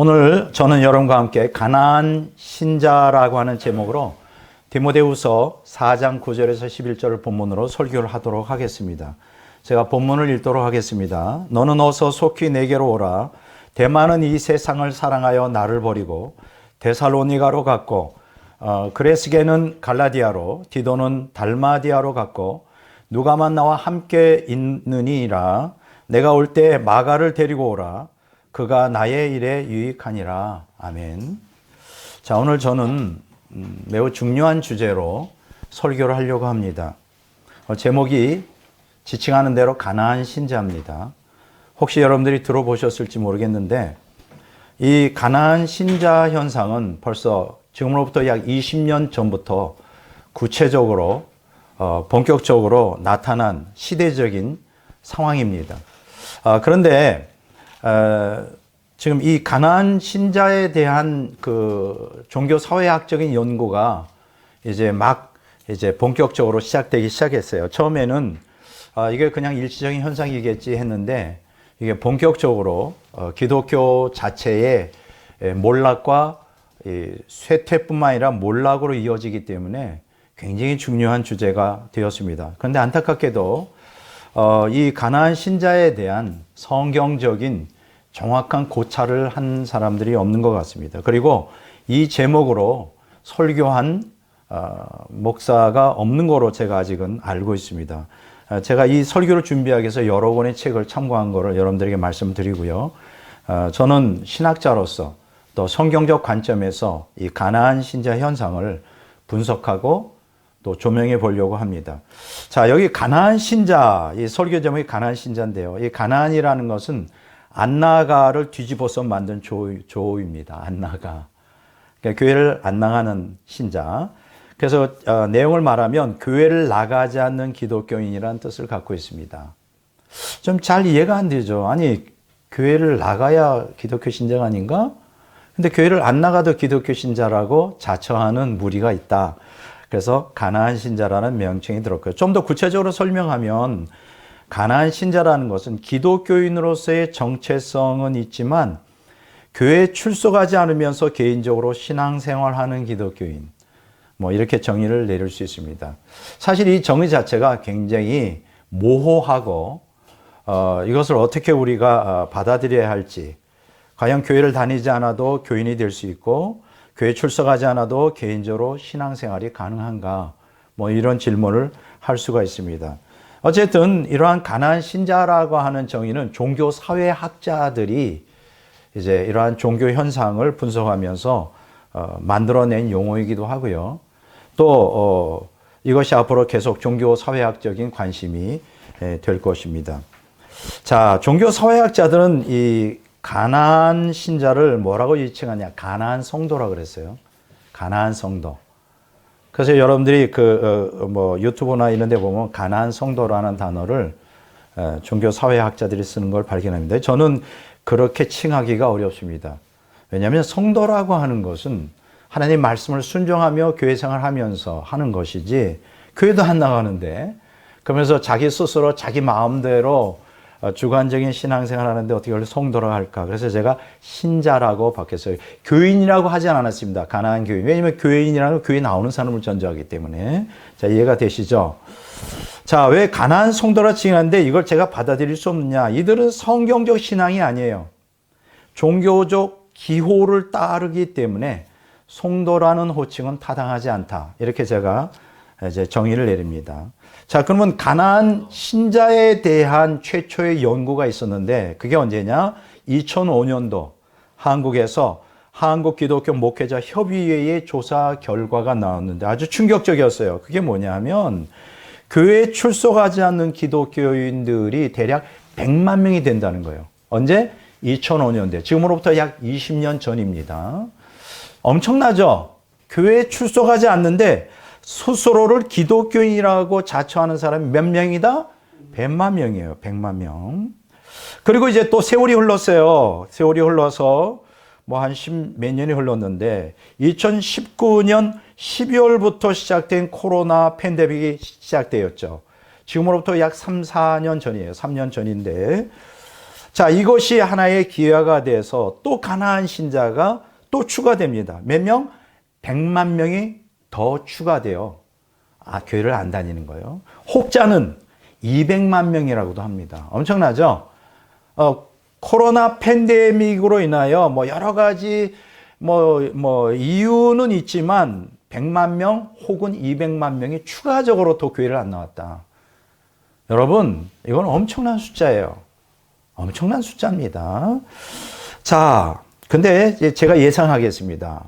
오늘 저는 여러분과 함께 가나안 신자라고 하는 제목으로 디모데후서 4장 9절에서 11절을 본문으로 설교를 하도록 하겠습니다. 제가 본문을 읽도록 하겠습니다. 너는 어서 속히 내게로 오라. 대만은 이 세상을 사랑하여 나를 버리고 데살로니가로 갔고 그레스게는 갈라디아로 디도는 달마디아로 갔고 누가만 나와 함께 있느니라. 내가 올 때 마가를 데리고 오라. 그가 나의 일에 유익하니라. 아멘. 자, 오늘 저는 매우 중요한 주제로 설교를 하려고 합니다. 제목이 지칭하는 대로 가나안 신자입니다. 혹시 여러분들이 들어보셨을지 모르겠는데 이 가나안 신자 현상은 벌써 지금으로부터 약 20년 전부터 구체적으로 본격적으로 나타난 시대적인 상황입니다. 그런데 지금 이 가나안 신자에 대한 그 종교 사회학적인 연구가 이제 본격적으로 시작되기 시작했어요. 처음에는 이게 그냥 일시적인 현상이겠지 했는데 이게 본격적으로 기독교 자체의 몰락과 쇠퇴뿐만 아니라 몰락으로 이어지기 때문에 굉장히 중요한 주제가 되었습니다. 그런데 안타깝게도 이 가나안 신자에 대한 성경적인 정확한 고찰을 한 사람들이 없는 것 같습니다. 그리고 이 제목으로 설교한 목사가 없는 거로 제가 아직은 알고 있습니다. 제가 이 설교를 준비하기 위해서 여러 권의 책을 참고한 거를 여러분들에게 말씀드리고요. 저는 신학자로서 또 성경적 관점에서 이 가나안 신자 현상을 분석하고 또 조명해 보려고 합니다. 자, 여기 가나안 신자, 이 설교 제목이 가나안 신자인데요. 이 가나안이라는 것은 안나가를 뒤집어서 만든 조어입니다. 안나가. 그러니까 교회를 안 나가는 신자. 그래서 내용을 말하면 교회를 나가지 않는 기독교인이라는 뜻을 갖고 있습니다. 좀 잘 이해가 안 되죠. 아니, 교회를 나가야 기독교 신자가 아닌가? 근데 교회를 안 나가도 기독교 신자라고 자처하는 무리가 있다. 그래서 가나안 신자라는 명칭이 들었고요. 좀 더 구체적으로 설명하면 가나안 신자라는 것은 기독교인으로서의 정체성은 있지만 교회에 출석하지 않으면서 개인적으로 신앙생활하는 기독교인, 이렇게 정의를 내릴 수 있습니다. 사실 이 정의 자체가 굉장히 모호하고 이것을 어떻게 우리가 받아들여야 할지, 과연 교회를 다니지 않아도 교인이 될 수 있고 교회 출석하지 않아도 개인적으로 신앙생활이 가능한가, 이런 질문을 할 수가 있습니다. 어쨌든 이러한 가나안 신자라고 하는 정의는 종교 사회학자들이 이제 이러한 종교 현상을 분석하면서 만들어낸 용어이기도 하고요. 또 이것이 앞으로 계속 종교 사회학적인 관심이 될 것입니다. 자, 종교 사회학자들은 이 가나안 신자를 뭐라고 지칭하냐? 가나안 성도라 그랬어요. 가나안 성도. 그래서 여러분들이 유튜브나 이런 데 보면 가나안 성도라는 단어를 종교 사회학자들이 쓰는 걸 발견합니다. 저는 그렇게 칭하기가 어렵습니다. 왜냐하면 성도라고 하는 것은 하나님 말씀을 순종하며 교회 생활하면서 하는 것이지, 교회도 안 나가는데 그러면서 자기 스스로 자기 마음대로 주관적인 신앙생활 하는데 어떻게 원래 성도라고 할까? 그래서 제가 신자라고 바뀌었어요. 교인이라고 하지 않았습니다. 가나안 교인. 왜냐하면 교인이라는 교회 나오는 사람을 전제하기 때문에. 자, 이해가 되시죠? 자, 왜 가나안 성도라 칭하는데 이걸 제가 받아들일 수 없느냐? 이들은 성경적 신앙이 아니에요. 종교적 기호를 따르기 때문에 성도라는 호칭은 타당하지 않다. 이렇게 제가 이제 정의를 내립니다. 자, 그러면 가나안 신자에 대한 최초의 연구가 있었는데 그게 언제냐? 2005년도 한국에서 한국 기독교 목회자 협의회의 조사 결과가 나왔는데 아주 충격적이었어요. 그게 뭐냐면 교회에 출석하지 않는 기독교인들이 대략 100만 명이 된다는 거예요. 언제? 2005년대. 지금으로부터 약 20년 전입니다. 엄청나죠? 교회에 출석하지 않는데 스스로를 기독교인이라고 자처하는 사람이 몇 명이다? 100만 명이에요. 100만 명. 그리고 이제 또 세월이 흘렀어요. 세월이 흘러서 한 몇 년이 흘렀는데 2019년 12월부터 시작된 코로나 팬데믹이 시작되었죠. 지금으로부터 약 3, 4년 전이에요. 3년 전인데 자, 이것이 하나의 기회가 돼서 또 가나안 신자가 또 추가됩니다. 몇 명? 100만 명이 더 추가돼요. 교회를 안 다니는 거예요. 혹자는 200만 명이라고도 합니다. 엄청나죠? 코로나 팬데믹으로 인하여 여러 가지 이유는 있지만 100만 명 혹은 200만 명이 추가적으로 또 교회를 안 나왔다. 여러분, 이건 엄청난 숫자예요. 엄청난 숫자입니다. 자, 근데 제가 예상하겠습니다.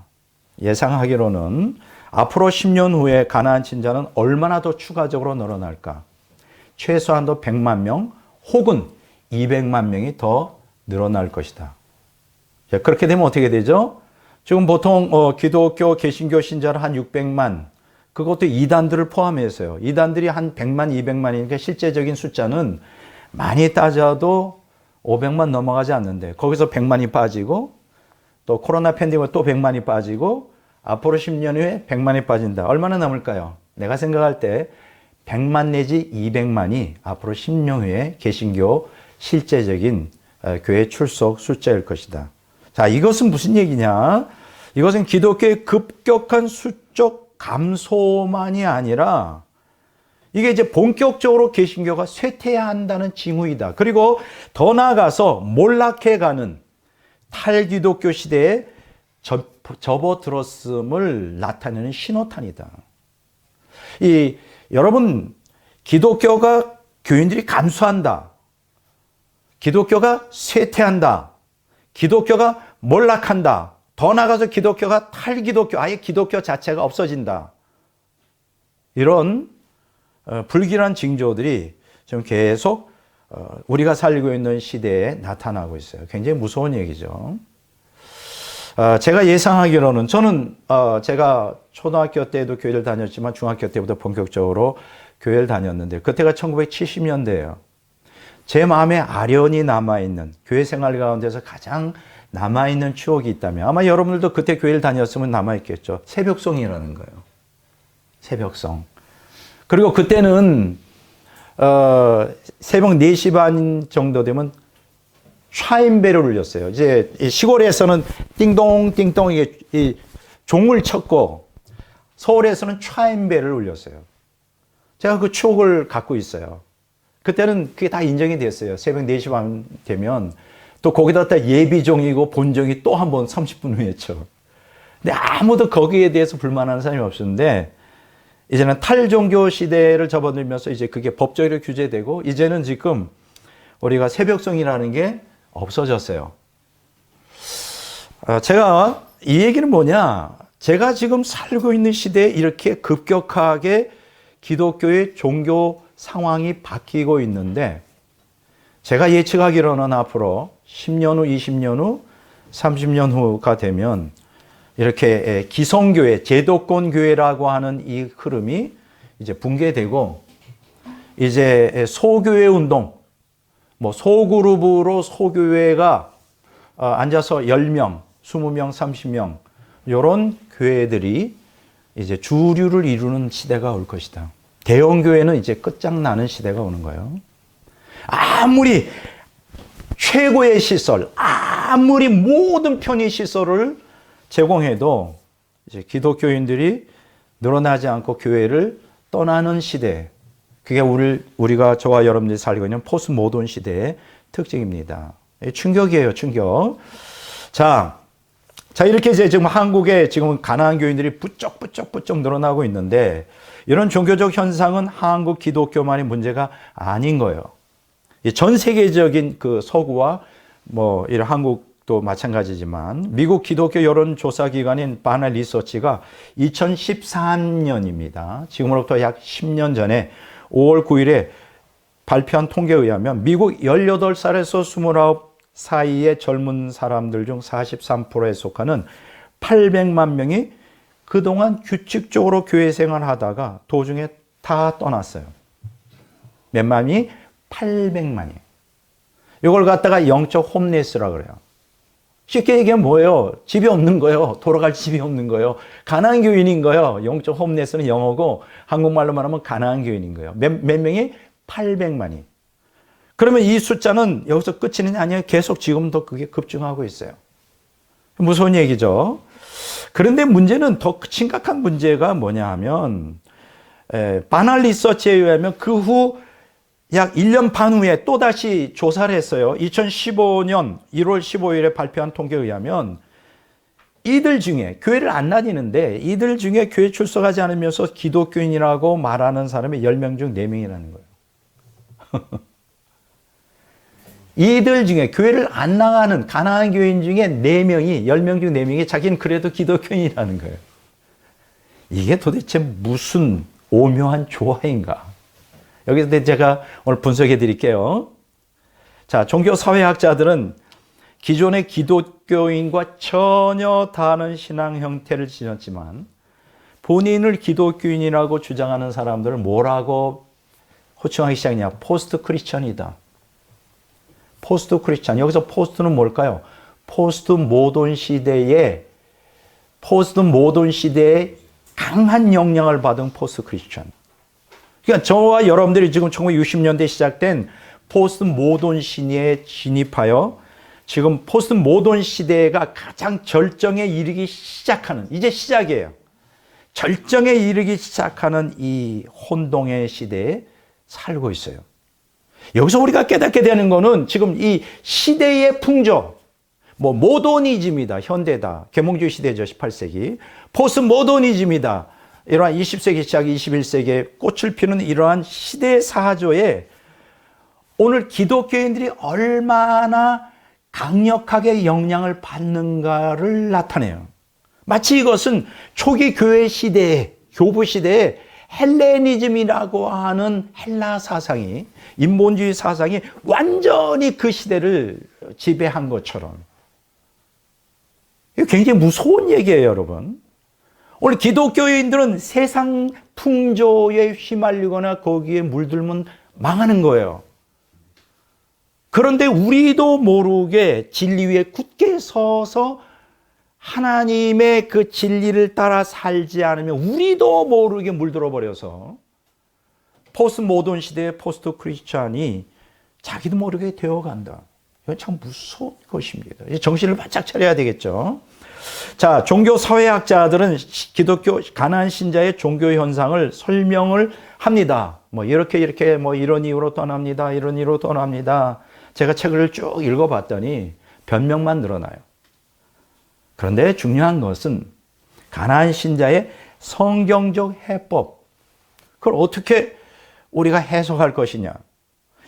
예상하기로는 앞으로 10년 후에 가나안 신자는 얼마나 더 추가적으로 늘어날까? 최소한도 100만 명 혹은 200만 명이 더 늘어날 것이다. 자, 그렇게 되면 어떻게 되죠? 지금 보통 기독교, 개신교 신자를 한 600만, 그것도 이단들을 포함해서요. 이단들이 한 100만, 200만이니까 실제적인 숫자는 많이 따져도 500만 넘어가지 않는데 거기서 100만이 빠지고 또 코로나 팬데믹 또 100만이 빠지고 앞으로 10년 후에 100만이 빠진다. 얼마나 남을까요? 내가 생각할 때 100만 내지 200만이 앞으로 10년 후에 개신교 실제적인 교회 출석 숫자일 것이다. 자, 이것은 무슨 얘기냐? 이것은 기독교의 급격한 수적 감소만이 아니라 이게 이제 본격적으로 개신교가 쇠퇴해야 한다는 징후이다. 그리고 더 나아가서 몰락해가는 탈기독교 시대에 접어들었음을 나타내는 신호탄이다. 여러분, 기독교가 교인들이 감소한다. 기독교가 쇠퇴한다. 기독교가 몰락한다. 더 나아가서 기독교가 탈기독교, 아예 기독교 자체가 없어진다. 이런 불길한 징조들이 지금 계속 우리가 살고 있는 시대에 나타나고 있어요. 굉장히 무서운 얘기죠. 제가 예상하기로는 저는 제가 초등학교 때도 교회를 다녔지만 중학교 때부터 본격적으로 교회를 다녔는데 그때가 1970년대예요. 제 마음에 아련히 남아있는 교회 생활 가운데서 가장 남아있는 추억이 있다면 아마 여러분들도 그때 교회를 다녔으면 남아있겠죠. 새벽송이라는 거예요. 새벽송. 그리고 그때는 새벽 4시 반 정도 되면 차임벨을 울렸어요. 이제 시골에서는 띵동 띵동 이게 종을 쳤고 서울에서는 차임벨을 울렸어요. 제가 그 추억을 갖고 있어요. 그때는 그게 다 인정이 됐어요. 새벽 4시 반 되면 또 거기다 예비종이고 본종이 또 한 번 30분 후에 쳐. 근데 아무도 거기에 대해서 불만하는 사람이 없었는데 이제는 탈종교 시대를 접어들면서 이제 그게 법적으로 규제되고 이제는 지금 우리가 새벽성이라는 게 없어졌어요. 제가 이 얘기는 뭐냐? 제가 지금 살고 있는 시대에 이렇게 급격하게 기독교의 종교 상황이 바뀌고 있는데 제가 예측하기로는 앞으로 10년 후, 20년 후, 30년 후가 되면 이렇게 기성교회, 제도권 교회라고 하는 이 흐름이 이제 붕괴되고 이제 소교회 운동, 소그룹으로 소교회가 앉아서 10명, 20명, 30명 이런 교회들이 이제 주류를 이루는 시대가 올 것이다. 대형 교회는 이제 끝장나는 시대가 오는 거예요. 아무리 최고의 시설, 아무리 모든 편의 시설을 제공해도 이제 기독교인들이 늘어나지 않고 교회를 떠나는 시대. 그게 우리가 저와 여러분들이 살고 있는 포스트 모던 시대의 특징입니다. 충격이에요, 충격. 자, 이렇게 이제 지금 한국에 지금 가나안 교인들이 부쩍 늘어나고 있는데 이런 종교적 현상은 한국 기독교만의 문제가 아닌 거예요. 전 세계적인 그 서구와 이런 한국도 마찬가지지만 미국 기독교 여론조사 기관인 바나 리서치가 2013년입니다. 지금으로부터 약 10년 전에 5월 9일에 발표한 통계에 의하면 미국 18살에서 29 사이의 젊은 사람들 중 43%에 속하는 800만 명이 그동안 규칙적으로 교회 생활하다가 도중에 다 떠났어요. 몇 만이? 800만이에요. 이걸 갖다가 영적 홈레스라고 그래요. 쉽게 얘기하면 뭐예요? 집이 없는 거예요. 돌아갈 집이 없는 거예요. 가나안 교인인 거예요. 영적 홈레스는 영어고 한국말로 말하면 가나안 교인인 거예요. 몇 명이? 800만이. 그러면 이 숫자는 여기서 끝이는 아니에요. 계속 지금도 그게 급증하고 있어요. 무서운 얘기죠. 그런데 문제는 더 심각한 문제가 뭐냐 하면 바날 리서치에 의하면 그 후 약 1년 반 후에 또다시 조사를 했어요. 2015년 1월 15일에 발표한 통계에 의하면 이들 중에 교회를 안 다니는데 이들 중에 교회 출석하지 않으면서 기독교인이라고 말하는 사람이 10명 중 4명이라는 거예요. 이들 중에 교회를 안 나가는 가난한 교인 중에 4명이 10명 중 4명이 자기는 그래도 기독교인이라는 거예요. 이게 도대체 무슨 오묘한 조화인가? 여기서 제가 오늘 분석해 드릴게요. 자, 종교사회학자들은 기존의 기독교인과 전혀 다른 신앙 형태를 지녔지만 본인을 기독교인이라고 주장하는 사람들을 뭐라고 호칭하기 시작했냐? 포스트 크리스천이다. 포스트 크리스천. 여기서 포스트는 뭘까요? 포스트 모던 시대에 강한 영향을 받은 포스트 크리스천. 그러니까 저와 여러분들이 지금 1960년대에 시작된 포스트 모던 시대에 진입하여 지금 포스트 모던 시대가 가장 절정에 이르기 시작하는, 이제 시작이에요. 절정에 이르기 시작하는 이 혼동의 시대에 살고 있어요. 여기서 우리가 깨닫게 되는 거는 지금 이 시대의 풍조, 모더니즘이다, 현대다, 계몽주의 시대죠, 18세기. 포스트 모더니즘이다, 이러한 20세기 시작 21세기에 꽃을 피우는 이러한 시대의 사조에 오늘 기독교인들이 얼마나 강력하게 영향을 받는가를 나타내요. 마치 이것은 초기 교회 시대에, 교부 시대에 헬레니즘이라고 하는 헬라 사상이, 인본주의 사상이 완전히 그 시대를 지배한 것처럼. 이거 굉장히 무서운 얘기예요, 여러분. 오늘 기독교인들은 세상 풍조에 휘말리거나 거기에 물들면 망하는 거예요. 그런데 우리도 모르게 진리 위에 굳게 서서 하나님의 그 진리를 따라 살지 않으면 우리도 모르게 물들어 버려서 포스트 모던 시대의 포스트 크리스찬이 자기도 모르게 되어간다. 이건 참 무서운 것입니다. 정신을 바짝 차려야 되겠죠. 자, 종교사회학자들은 기독교 가난한 신자의 종교 현상을 설명을 합니다. 이렇게 이런 이유로 떠납니다. 이런 이유로 떠납니다. 제가 책을 쭉 읽어봤더니 변명만 늘어나요. 그런데 중요한 것은 가난한 신자의 성경적 해법, 그걸 어떻게 우리가 해석할 것이냐.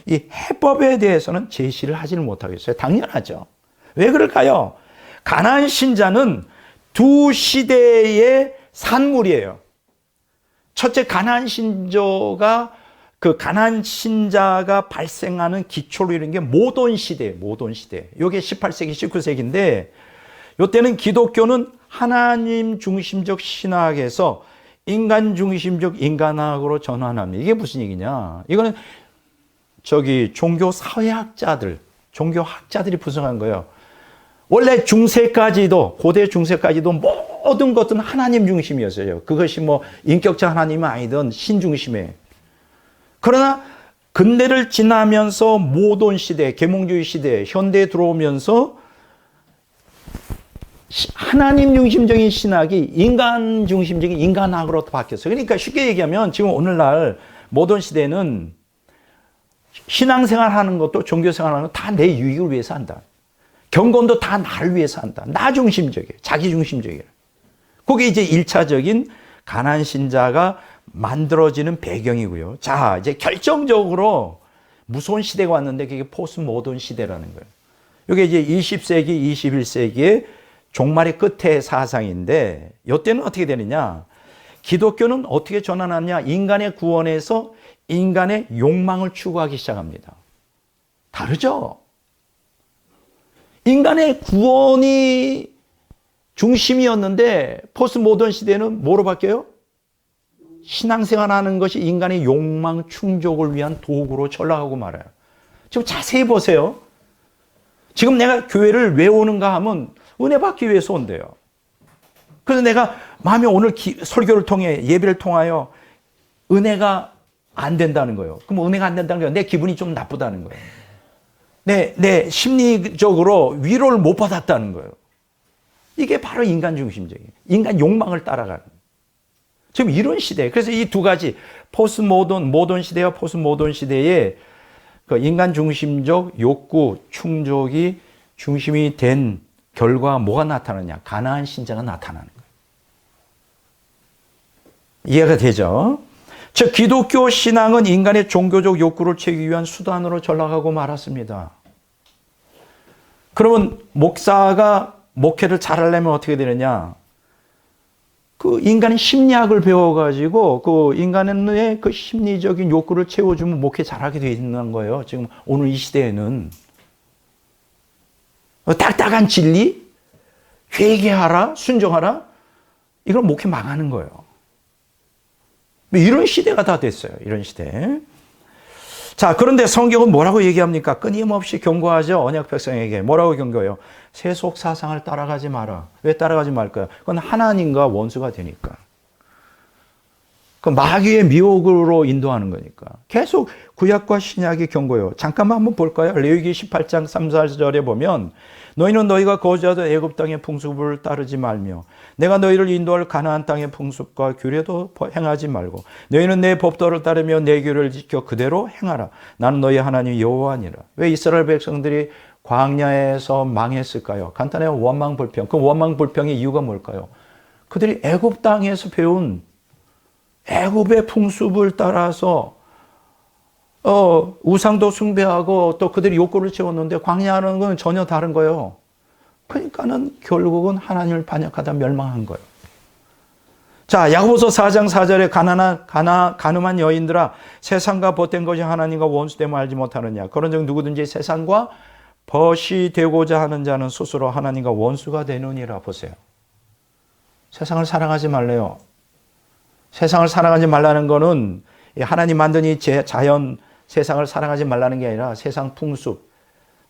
이 해법에 대해서는 제시를 하지를 못하겠어요. 당연하죠. 왜 그럴까요? 가난한 신자는 두 시대의 산물이에요. 첫째, 가난한 신자가 발생하는 기초로 이런 게 모던 시대. 이게 18세기, 19세기인데, 이때는 기독교는 하나님 중심적 신학에서 인간 중심적 인간학으로 전환합니다. 이게 무슨 얘기냐? 이거는 종교 사회학자들이 분석한 거예요. 원래 고대 중세까지도 모든 것은 하나님 중심이었어요. 그것이 인격자 하나님은 아니든 신 중심에. 그러나 근대를 지나면서 모던 시대, 계몽주의 시대, 현대에 들어오면서 하나님 중심적인 신학이 인간 중심적인 인간학으로 바뀌었어요. 그러니까 쉽게 얘기하면 지금 오늘날 모던 시대는 신앙생활 하는 것도 종교생활 하는 것도 다 내 유익을 위해서 한다. 경건도 다 나를 위해서 한다. 나 중심적이에요. 자기 중심적이에요. 그게 이제 1차적인 가난한 신자가 만들어지는 배경이고요. 자, 이제 결정적으로 무서운 시대가 왔는데 그게 포스트 모던 시대라는 거예요. 이게 이제 20세기, 21세기의 종말의 끝의 사상인데 이때는 어떻게 되느냐? 기독교는 어떻게 전환하느냐? 인간의 구원에서 인간의 욕망을 추구하기 시작합니다. 다르죠? 인간의 구원이 중심이었는데 포스트 모던 시대는 뭐로 바뀌어요? 신앙생활 하는 것이 인간의 욕망 충족을 위한 도구로 전락하고 말아요. 지금 자세히 보세요. 지금 내가 교회를 왜 오는가 하면 은혜 받기 위해서 온대요. 그래서 내가 마음에 오늘 설교를 통해 예배를 통하여 은혜가 안 된다는 거예요. 그럼 은혜가 안 된다는 거예요. 내 기분이 좀 나쁘다는 거예요. 내 심리적으로 위로를 못 받았다는 거예요. 이게 바로 인간 중심적이에요. 인간 욕망을 따라가는. 지금 이런 시대. 그래서 이 두 가지 포스트 모던 시대와 포스트 모던 시대에 그 인간 중심적 욕구 충족이 중심이 된 결과가 뭐가 나타나냐? 가나안 신자가 나타나는 거예요. 이해가 되죠? 즉 기독교 신앙은 인간의 종교적 욕구를 채우기 위한 수단으로 전락하고 말았습니다. 그러면 목사가 목회를 잘하려면 어떻게 되느냐? 그 인간의 심리학을 배워가지고 그 인간의 그 심리적인 욕구를 채워주면 목회 잘하게 되어 있는 거예요. 지금 오늘 이 시대에는 딱딱한 진리, 회개하라, 순종하라, 이건 목회 망하는 거예요. 이런 시대가 다 됐어요. 이런 시대. 자, 그런데 성경은 뭐라고 얘기합니까? 끊임없이 경고하죠. 언약 백성에게. 뭐라고 경고해요? 세속 사상을 따라가지 마라. 왜 따라가지 말까요? 그건 하나님과 원수가 되니까. 그 마귀의 미혹으로 인도하는 거니까. 계속 구약과 신약이 경고해요. 잠깐만 한번 볼까요? 레위기 18장 3, 4절에 보면 너희는 너희가 거주하던 애굽 땅의 풍습을 따르지 말며 내가 너희를 인도할 가나안 땅의 풍습과 규례도 행하지 말고 너희는 내 법도를 따르며 내 규례를 지켜 그대로 행하라. 나는 너희 하나님 여호와니라. 왜 이스라엘 백성들이 광야에서 망했을까요? 간단해요. 원망불평. 그 원망불평의 이유가 뭘까요? 그들이 애굽 땅에서 배운 애굽의 풍습을 따라서 우상도 숭배하고 또 그들이 욕구를 채웠는데 광야라는 건 전혀 다른 거예요. 그러니까는 결국은 하나님을 반역하다 멸망한 거예요. 자, 야고보서 4장 4절에 가늠한 여인들아 세상과 벗된 것이 하나님과 원수됨을 알지 못하느냐. 그런즉 누구든지 세상과 벗이 되고자 하는 자는 스스로 하나님과 원수가 되느니라. 보세요. 세상을 사랑하지 말래요. 세상을 사랑하지 말라는 거는 하나님 만든 이 자연 세상을 사랑하지 말라는 게 아니라 세상 풍습,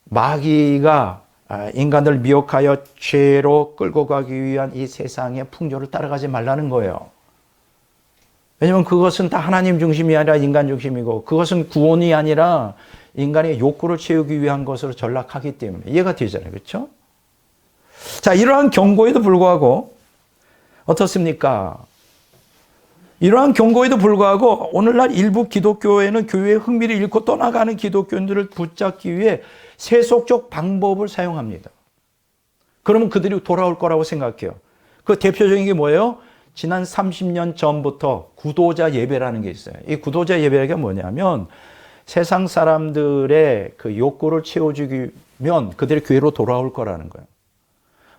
마귀가 인간을 미혹하여 죄로 끌고 가기 위한 이 세상의 풍조를 따라가지 말라는 거예요. 왜냐하면 그것은 다 하나님 중심이 아니라 인간 중심이고 그것은 구원이 아니라 인간의 욕구를 채우기 위한 것으로 전락하기 때문에 이해가 되잖아요. 그렇죠? 자, 이러한 경고에도 불구하고 어떻습니까? 이러한 경고에도 불구하고 오늘날 일부 기독교회는 교회의 흥미를 잃고 떠나가는 기독교인들을 붙잡기 위해 세속적 방법을 사용합니다. 그러면 그들이 돌아올 거라고 생각해요. 그 대표적인 게 뭐예요? 지난 30년 전부터 구도자 예배라는 게 있어요. 이 구도자 예배가 뭐냐면 세상 사람들의 그 욕구를 채워주면 그들이 교회로 돌아올 거라는 거예요.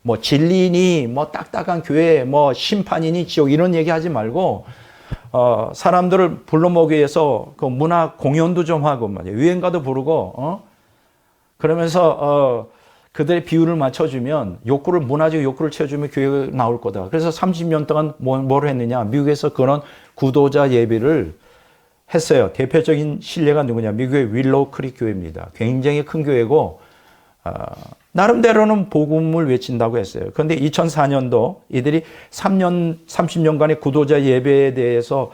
뭐 진리니 뭐 딱딱한 교회 뭐 심판이니 지옥 이런 얘기 하지 말고 사람들을 불러 모으기 위해서 그 문화 공연도 좀 하고 말이에요. 유행가도 부르고 그러면서 그들의 비율을 맞춰주면 문화적 욕구를 채워주면 교회가 나올 거다. 그래서 30년 동안 뭘 했느냐? 미국에서 그런 구도자 예배를 했어요. 대표적인 신례가 누구냐? 미국의 윌로우 크릭 교회입니다. 굉장히 큰 교회고 나름대로는 복음을 외친다고 했어요. 그런데 2004년도 이들이 30년간의 구도자 예배에 대해서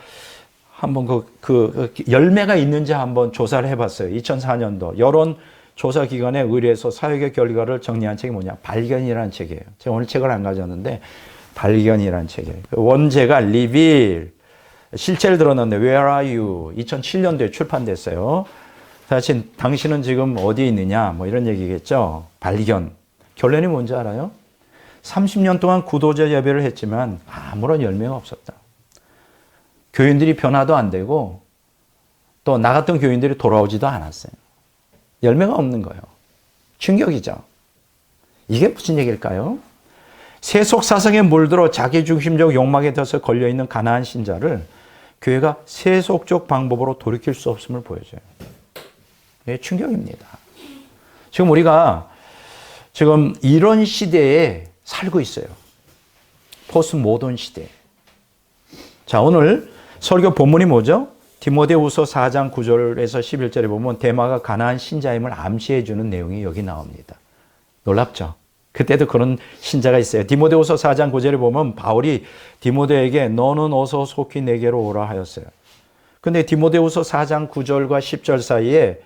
한번 그 열매가 있는지 한번 조사를 해봤어요. 2004년도 여론 조사 기관에 의뢰해서 사회적 결과를 정리한 책이 뭐냐? 발견이라는 책이에요. 제가 오늘 책을 안 가져왔는데 발견이라는 책이에요. 원제가 리빌 실체를 드러냈는데 Where are you? 2007년도에 출판됐어요. 사실 당신은 지금 어디에 있느냐 뭐 이런 얘기겠죠. 발견. 결론이 뭔지 알아요? 30년 동안 구도자 예배를 했지만 아무런 열매가 없었다. 교인들이 변화도 안 되고 또 나갔던 교인들이 돌아오지도 않았어요. 열매가 없는 거예요. 충격이죠. 이게 무슨 얘기일까요? 세속 사상에 물들어 자기중심적 욕망에 져서 걸려있는 가난한 신자를 교회가 세속적 방법으로 돌이킬 수 없음을 보여줘요. 네, 충격입니다. 지금 우리가 지금 이런 시대에 살고 있어요. 포스트 모던 시대. 자, 오늘 설교 본문이 뭐죠? 디모데후서 4장 9절에서 11절에 보면 데마가 가나안 신자임을 암시해 주는 내용이 여기 나옵니다. 놀랍죠? 그때도 그런 신자가 있어요. 디모데후서 4장 9절에 보면 바울이 디모데에게 너는 어서 속히 내게로 오라 하였어요. 근데 디모데후서 4장 9절과 10절 사이에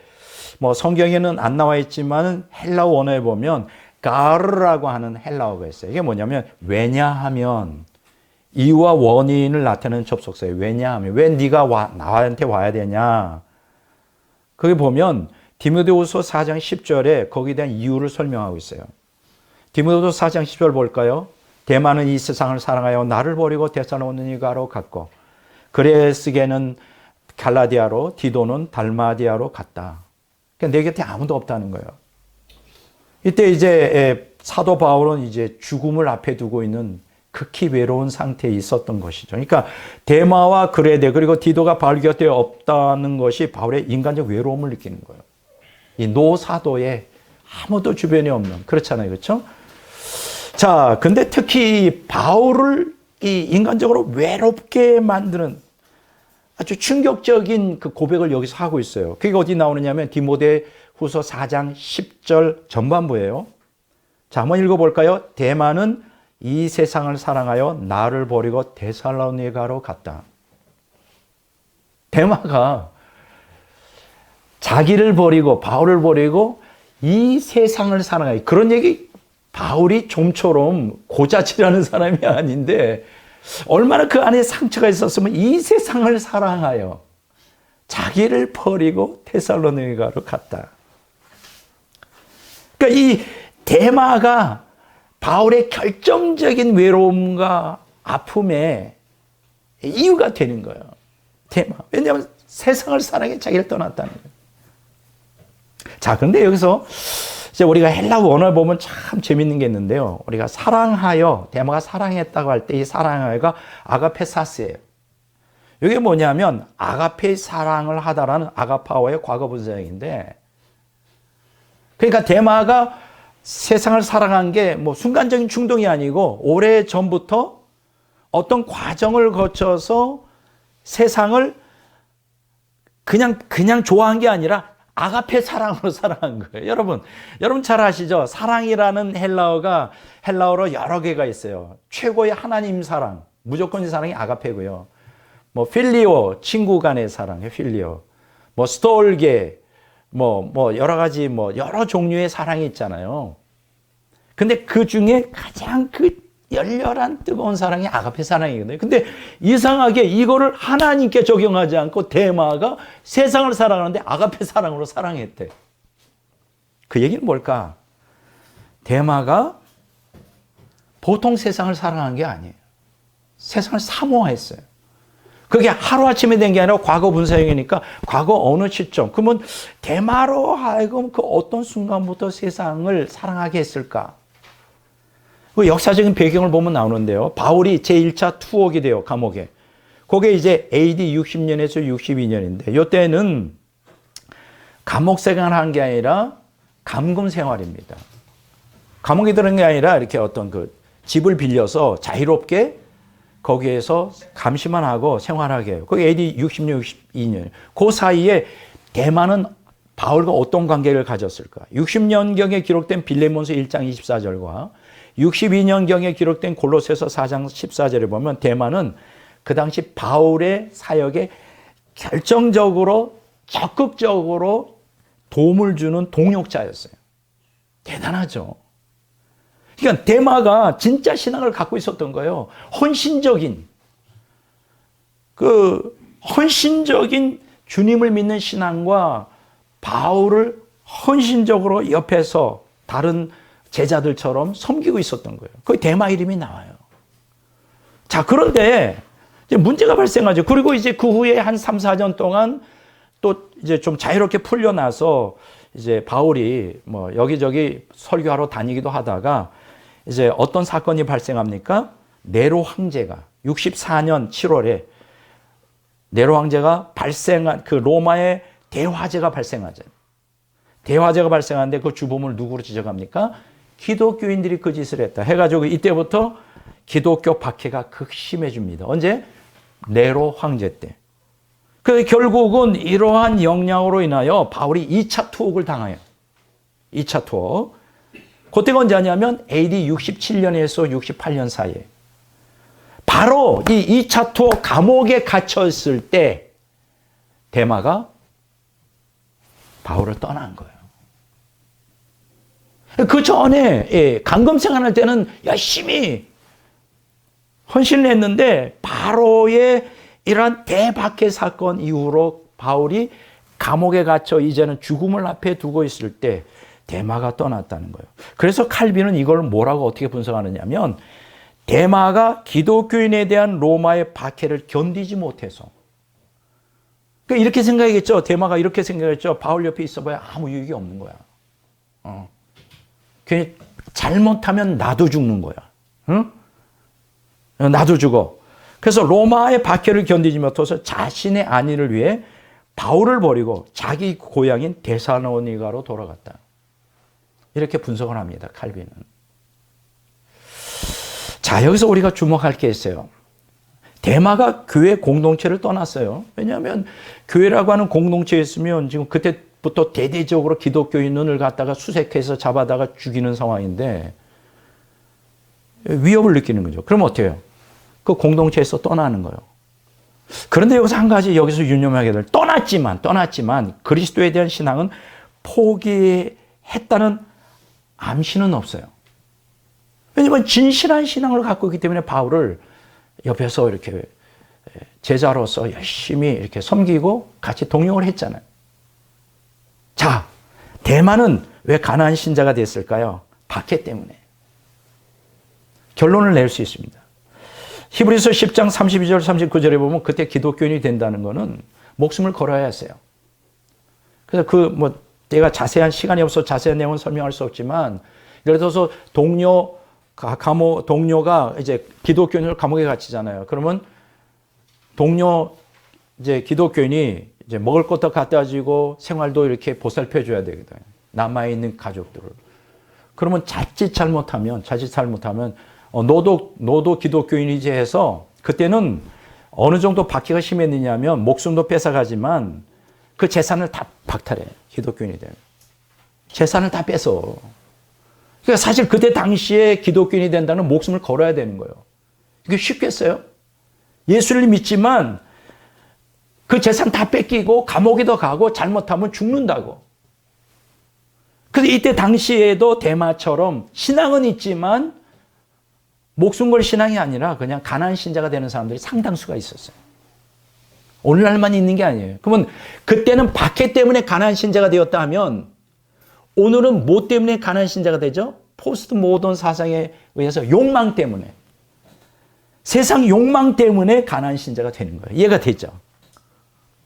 뭐 성경에는 안 나와 있지만 헬라어 원어에 보면 가르라고 하는 헬라어가 있어요. 이게 뭐냐면 왜냐하면 이유와 원인을 나타내는 접속사예요. 왜냐하면 왜 네가 나한테 와야 되냐. 거기 보면 디모데후서 4장 10절에 거기에 대한 이유를 설명하고 있어요. 디모데후서 4장 10절 볼까요? 대만은 이 세상을 사랑하여 나를 버리고 데살로니가로 갔고 그레스게는 갈라디아로 디도는 달마디아로 갔다. 그러니까 내 곁에 아무도 없다는 거예요. 이때 이제 사도 바울은 이제 죽음을 앞에 두고 있는 극히 외로운 상태에 있었던 것이죠. 그러니까 데마와 그레데 그리고 디도가 바울 곁에 없다는 것이 바울의 인간적 외로움을 느끼는 거예요. 이 노사도에 아무도 주변에 없는 그렇잖아요, 그렇죠? 자, 근데 특히 바울을 이 인간적으로 외롭게 만드는 아주 충격적인 그 고백을 여기서 하고 있어요. 그게 어디 나오느냐면 디모데후서 4장 10절 전반부예요. 자, 한번 읽어볼까요? 대만은 이 세상을 사랑하여 나를 버리고 데살로니가로 갔다. 데마가 자기를 버리고 바울을 버리고 이 세상을 사랑하여 그런 얘기 바울이 좀처럼 고자질하는 사람이 아닌데 얼마나 그 안에 상처가 있었으면 이 세상을 사랑하여 자기를 버리고 데살로니가로 갔다. 그러니까 이 데마가 바울의 결정적인 외로움과 아픔의 이유가 되는 거예요. 데마. 왜냐하면 세상을 사랑해 자기를 떠났다는 거예요. 자, 그런데 여기서 이제 우리가 헬라 원어를 보면 참 재밌는 게 있는데요. 우리가 사랑하여, 데마가 사랑했다고 할 때 이 사랑하여가 아가페사스예요. 이게 뭐냐면 아가페 사랑을 하다라는 아가파워의 과거 분사형인데 그러니까 데마가 세상을 사랑한 게 뭐 순간적인 충동이 아니고 오래 전부터 어떤 과정을 거쳐서 세상을 그냥 좋아한 게 아니라 아가페 사랑으로 사랑한 거예요. 여러분 잘 아시죠? 사랑이라는 헬라어로 여러 개가 있어요. 최고의 하나님 사랑, 무조건의 사랑이 아가페고요. 뭐 필리오, 친구 간의 사랑이에요. 필리오. 뭐 스톨게, 뭐 여러 가지 여러 종류의 사랑이 있잖아요. 근데 그 중에 가장 그 열렬한 뜨거운 사랑이 아가페 사랑이거든요. 근데 이상하게 이거를 하나님께 적용하지 않고 데마가 세상을 사랑하는데 아가페 사랑으로 사랑했대. 그 얘기는 뭘까? 데마가 보통 세상을 사랑한 게 아니에요. 세상을 사모했어요. 그게 하루아침에 된 게 아니라 과거 분사형이니까 과거 어느 시점. 그러면 데마로 하여금 그 어떤 순간부터 세상을 사랑하게 했을까? 그 역사적인 배경을 보면 나오는데요. 바울이 제1차 투옥이 돼요, 감옥에. 그게 이제 AD 60년에서 62년인데, 이때는 감옥 생활을 한 게 아니라 감금 생활입니다. 감옥에 들어간 게 아니라 이렇게 어떤 그 집을 빌려서 자유롭게 거기에서 감시만 하고 생활하게 해요. 그게 AD 60년, 62년. 그 사이에 대만은 바울과 어떤 관계를 가졌을까? 60년경에 기록된 빌레몬서 1장 24절과 62년경에 기록된 골로새서 4장 14절에 보면 대만은 그 당시 바울의 사역에 결정적으로 적극적으로 도움을 주는 동역자였어요. 대단하죠. 그러니까 데마가 진짜 신앙을 갖고 있었던 거예요. 헌신적인 주님을 믿는 신앙과 바울을 헌신적으로 옆에서 다른 제자들처럼 섬기고 있었던 거예요. 거기 데마 이름이 나와요. 자, 그런데 이제 문제가 발생하죠. 그리고 이제 그 후에 한 3, 4년 동안 또 이제 좀 자유롭게 풀려나서 이제 바울이 뭐 여기저기 설교하러 다니기도 하다가 이제 어떤 사건이 발생합니까? 네로 황제가 64년 7월에 네로 황제가 발생한 그 로마의 대화재가 발생하죠. 대화재가 발생하는데 그 주범을 누구로 지적합니까? 기독교인들이 그 짓을 했다. 해가지고 이때부터 기독교 박해가 극심해집니다. 언제? 네로 황제 때. 그 결국은 이러한 영향으로 인하여 바울이 2차 투옥을 당해요. 2차 투옥. 그때가 언제 하냐면 AD 67년에서 68년 사이에. 바로 이 2차 투옥 감옥에 갇혔을 때 데마가 바울을 떠난 거예요. 그 전에 감금 생활할 때는 열심히 헌신을 했는데 바로의 이러한 대박해 사건 이후로 바울이 감옥에 갇혀 이제는 죽음을 앞에 두고 있을 때 데마가 떠났다는 거예요. 그래서 칼빈은 이걸 뭐라고 어떻게 분석하느냐면 데마가 기독교인에 대한 로마의 박해를 견디지 못해서 그러니까 이렇게 생각했죠. 데마가 이렇게 생각했죠. 바울 옆에 있어봐야 아무 유익이 없는 거야. 괜히 잘못하면 나도 죽는 거야. 응? 나도 죽어. 그래서 로마의 박해를 견디지 못해서 자신의 안위를 위해 바울을 버리고 자기 고향인 데살로니가로 돌아갔다. 이렇게 분석을 합니다. 칼빈은. 자, 여기서 우리가 주목할 게 있어요. 데마가 교회 공동체를 떠났어요. 왜냐하면 교회라고 하는 공동체에 있으면 지금 그때부터 대대적으로 기독교인을 갖다가 수색해서 잡아다가 죽이는 상황인데 위협을 느끼는 거죠. 그럼 어떻게 해요? 그 공동체에서 떠나는 거예요. 그런데 여기서 한 가지 여기서 유념하게 될 떠났지만 그리스도에 대한 신앙은 포기했다는 암시는 없어요. 왜냐하면 진실한 신앙을 갖고 있기 때문에 바울을 옆에서 이렇게 제자로서 열심히 이렇게 섬기고 같이 동역을 했잖아요. 자, 데마는 왜 가나안 신자가 됐을까요? 박해 때문에. 결론을 낼 수 있습니다. 히브리서 10장 32절 39절에 보면 그때 기독교인이 된다는 것은 목숨을 걸어야 했어요. 그래서 내가 자세한 시간이 없어서 자세한 내용은 설명할 수 없지만 예를 들어서 동료가 이제 기독교인을 감옥에 갇히잖아요. 그러면 이제 기독교인이 이제 먹을 것도 갖다 주고 생활도 이렇게 보살펴 줘야 되거든요. 남아있는 가족들을. 그러면 자칫 잘못하면 너도 기독교인이지 해서 그때는 어느 정도 박해가 심했느냐면 목숨도 뺏어가지만 그 재산을 다 박탈해. 기독교인이 되면. 재산을 다 뺏어. 그러니까 사실 그때 당시에 기독교인이 된다는 목숨을 걸어야 되는 거예요. 이게 쉽겠어요? 예수를 믿지만 그 재산 다 뺏기고 감옥에도 가고 잘못하면 죽는다고. 그래서 이때 당시에도 데마처럼 신앙은 있지만 목숨 걸 신앙이 아니라 그냥 가나안 신자가 되는 사람들이 상당수가 있었어요. 오늘날만 있는 게 아니에요. 그러면 그때는 박해 때문에 가나안 신자가 되었다 하면 오늘은 뭐 때문에 가나안 신자가 되죠? 포스트 모던 사상에 의해서 욕망 때문에. 세상 욕망 때문에 가나안 신자가 되는 거예요. 이해가 되죠?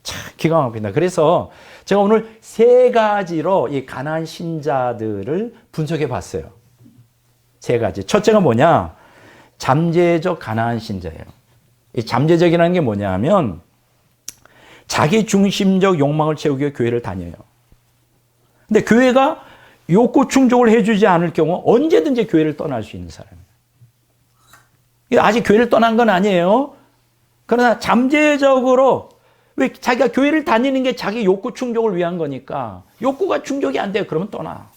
참 기가 막힙니다. 그래서 제가 오늘 세 가지로 이 가나안 신자들을 분석해 봤어요. 세 가지. 첫째가 뭐냐? 잠재적 가나안 신자예요. 이 잠재적이라는 게 뭐냐 하면 자기 중심적 욕망을 채우기 위해 교회를 다녀요. 근데 교회가 욕구 충족을 해주지 않을 경우 언제든지 교회를 떠날 수 있는 사람이에요. 아직 교회를 떠난 건 아니에요. 그러나 잠재적으로 왜 자기가 교회를 다니는 게 자기 욕구 충족을 위한 거니까 욕구가 충족이 안 돼요. 그러면 떠나.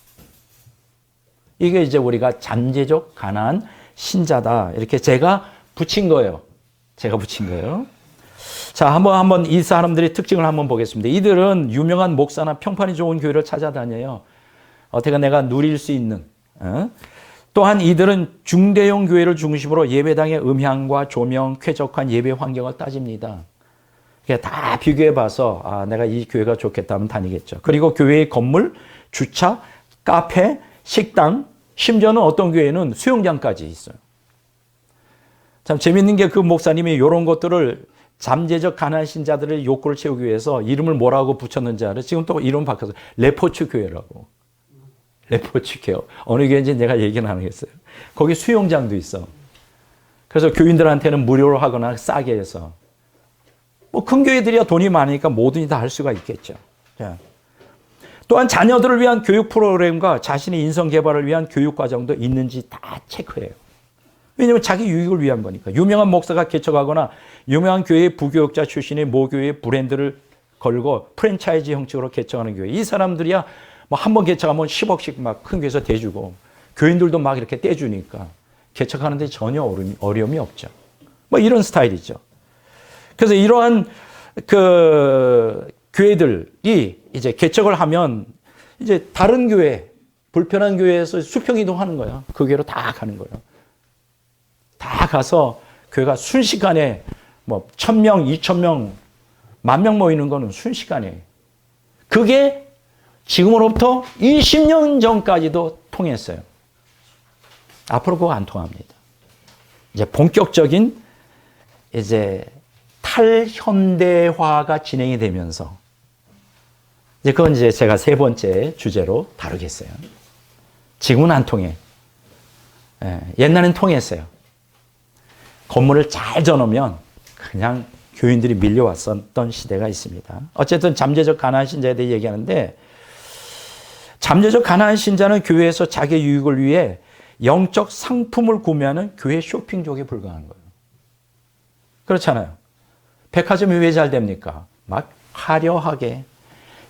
이게 이제 우리가 잠재적 가나안 신자다. 이렇게 제가 붙인 거예요. 자, 한번 이 사람들의 특징을 한번 보겠습니다. 이들은 유명한 목사나 평판이 좋은 교회를 찾아다녀요. 어떻게 내가 누릴 수 있는. 또한 이들은 중대형 교회를 중심으로 예배당의 음향과 조명, 쾌적한 예배 환경을 따집니다. 다 비교해 봐서 내가 이 교회가 좋겠다 하면 다니겠죠. 그리고 교회의 건물, 주차, 카페, 식당, 심지어는 어떤 교회는 수영장까지 있어요. 참 재밌는 게 그 목사님이 이런 것들을 잠재적 가난한 신자들의 욕구를 채우기 위해서 이름을 뭐라고 붙였는지 알아요? 지금 또 이름 바뀌어서 레포츠 교회라고. 레포츠 교회. 어느 교회인지 내가 얘기는 안 하겠어요. 거기 수영장도 있어. 그래서 교인들한테는 무료로 하거나 싸게 해서. 큰 교회들이야 돈이 많으니까 뭐든지 다 할 수가 있겠죠. 자. 또한 자녀들을 위한 교육 프로그램과 자신의 인성 개발을 위한 교육 과정도 있는지 다 체크해요. 왜냐하면 자기 유익을 위한 거니까. 유명한 목사가 개척하거나 유명한 교회의 부교육자 출신의 모 교회의 브랜드를 걸고 프랜차이즈 형식으로 개척하는 교회. 이 사람들이야 뭐 한 번 개척하면 10억씩 막 큰 교회에서 대주고 교인들도 막 이렇게 떼주니까 개척하는데 전혀 어려움이 없죠. 뭐 이런 스타일이죠. 그래서 이러한 교회들이 이제 개척을 하면 이제 다른 교회, 불편한 교회에서 수평 이동하는 거야. 그 교회로 다 가는 거예요. 다 가서 교회가 순식간에 뭐 1,000명, 2,000명, 10,000명 모이는 거는 순식간에. 그게 지금으로부터 20년 전까지도 통했어요. 앞으로 그거 안 통합니다. 이제 본격적인 이제 탈현대화가 진행이 되면서 이제 그건 이제 제가 세 번째 주제로 다루겠어요. 지금은 안 통해. 옛날엔 통했어요. 건물을 잘 져놓으면 그냥 교인들이 밀려왔었던 시대가 있습니다. 어쨌든 잠재적 가난한 신자에 대해 얘기하는데, 잠재적 가난한 신자는 교회에서 자기 유익을 위해 영적 상품을 구매하는 교회 쇼핑족에 불과한 거예요. 그렇잖아요. 백화점이 왜 잘 됩니까? 막 화려하게,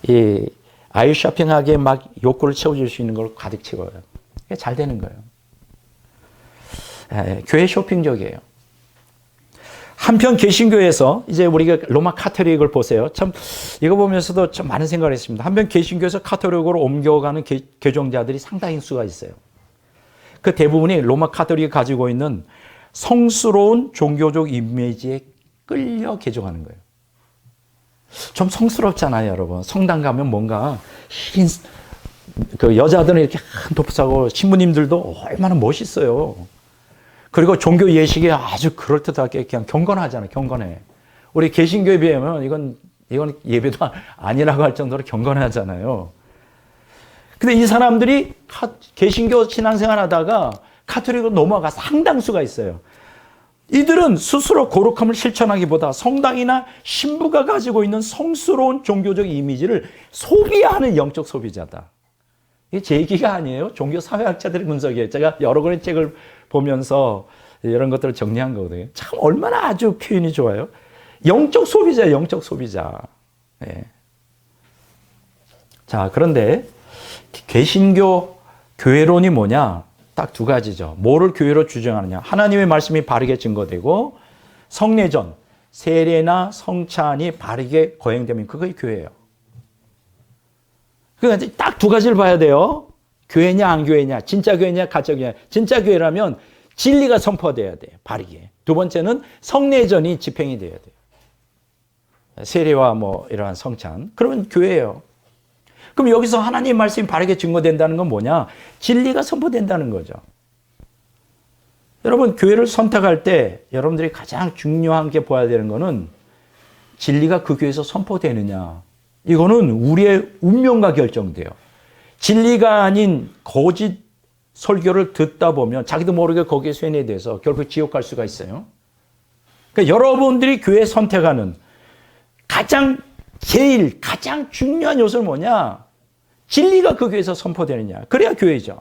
이 아이 쇼핑하게 막 욕구를 채워줄 수 있는 걸 가득 채워요. 그게 잘 되는 거예요. 교회 쇼핑족이에요. 한편 개신교에서 이제 우리가 로마 카톨릭을 보세요. 참 이거 보면서도 좀 많은 생각을 했습니다. 한편 개신교에서 카톨릭으로 옮겨가는 개종자들이 상당히 수가 있어요. 그 대부분이 로마 카톨릭이 가지고 있는 성스러운 종교적 이미지에 끌려 개종하는 거예요. 좀 성스럽잖아요, 여러분. 성당 가면 뭔가 흰, 그 여자들은 이렇게 한 도프사고 신부님들도 얼마나 멋있어요. 그리고 종교 예식이 아주 그럴듯하게 그냥 경건하잖아요. 경건해. 우리 개신교에 비하면 이건 예배도 아니라고 할 정도로 경건하잖아요. 근데 이 사람들이 개신교 신앙생활 하다가 카톨릭으로 넘어가 상당수가 있어요. 이들은 스스로 거룩함을 실천하기보다 성당이나 신부가 가지고 있는 성스러운 종교적 이미지를 소비하는 영적 소비자다. 이게 제 얘기가 아니에요. 종교 사회학자들의 분석이에요. 제가 여러 권의 책을 보면서 이런 것들을 정리한 거거든요. 참 얼마나 아주 표현이 좋아요. 영적 소비자예요. 영적 소비자. 네. 자, 그런데 개신교 교회론이 뭐냐? 딱 두 가지죠. 뭐를 교회로 주장하느냐. 하나님의 말씀이 바르게 증거되고 성례전, 세례나 성찬이 바르게 거행되면 그게 교회예요. 그러니까 딱 두 가지를 봐야 돼요. 교회냐 안 교회냐, 진짜 교회냐 가짜 교회냐. 진짜 교회라면 진리가 선포돼야 돼요. 바르게. 두 번째는 성례전이 집행이 돼야 돼요. 세례와 뭐 이러한 성찬. 그러면 교회예요. 그럼 여기서 하나님 말씀이 바르게 증거된다는 건 뭐냐? 진리가 선포된다는 거죠. 여러분, 교회를 선택할 때 여러분들이 가장 중요한 게 보아야 되는 거는 진리가 그 교회에서 선포되느냐. 이거는 우리의 운명과 결정돼요. 진리가 아닌 거짓 설교를 듣다 보면 자기도 모르게 거기에 쇠뇌돼서 결국 지옥 갈 수가 있어요. 그러니까 여러분들이 교회 선택하는 가장 중요한 요소는 뭐냐? 진리가 그 교회에서 선포되느냐. 그래야 교회죠.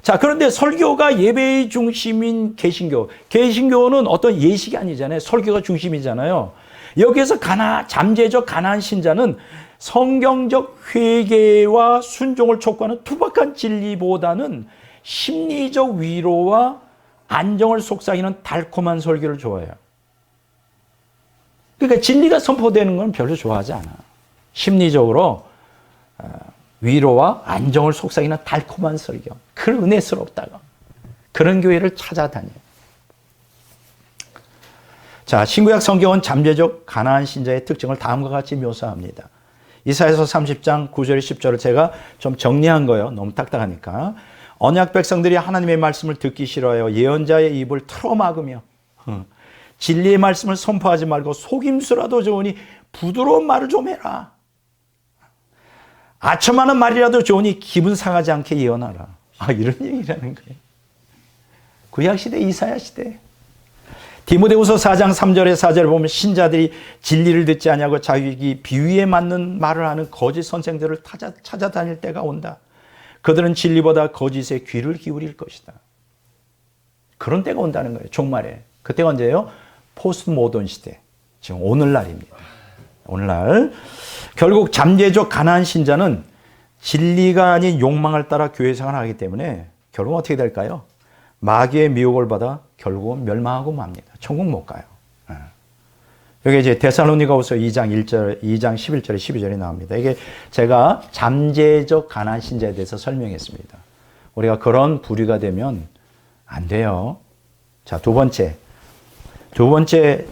자, 그런데 설교가 예배의 중심인 개신교. 개신교는 어떤 예식이 아니잖아요. 설교가 중심이잖아요. 여기에서 잠재적 가난한 신자는 성경적 회개와 순종을 촉구하는 투박한 진리보다는 심리적 위로와 안정을 속삭이는 달콤한 설교를 좋아해요. 그러니까 진리가 선포되는 건 별로 좋아하지 않아. 심리적으로 위로와 안정을 속삭이는 달콤한 설교. 그 은혜스럽다고. 그런 교회를 찾아다녀요. 자, 신구약 성경은 잠재적 가난한 신자의 특징을 다음과 같이 묘사합니다. 이사야서 30장 9절 10절을 제가 좀 정리한 거예요. 너무 딱딱하니까. 언약 백성들이 하나님의 말씀을 듣기 싫어하여 예언자의 입을 틀어막으며 진리의 말씀을 선포하지 말고 속임수라도 좋으니 부드러운 말을 좀 해라. 아첨하는 말이라도 좋으니 기분 상하지 않게 예언하라. 이런 얘기라는 거예요. 구약시대, 이사야시대. 디모데후서 4장 3절에 4절을 보면 신자들이 진리를 듣지 아니하고 자기 비위에 맞는 말을 하는 거짓 선생들을 찾아다닐 때가 온다. 그들은 진리보다 거짓에 귀를 기울일 것이다. 그런 때가 온다는 거예요. 종말에. 그때가 언제예요? 포스트 모던 시대. 지금 오늘날입니다. 오늘날. 결국 잠재적 가난한 신자는 진리가 아닌 욕망을 따라 교회 생활을 하기 때문에 결국 어떻게 될까요? 마귀의 미혹을 받아 결국은 멸망하고 맙니다. 천국 못 가요. 여기 이제 데살로니가후서 2장 1절, 2장 11절에 12절에 나옵니다. 이게 제가 잠재적 가난한 신자에 대해서 설명했습니다. 우리가 그런 부류가 되면 안 돼요. 자, 두 번째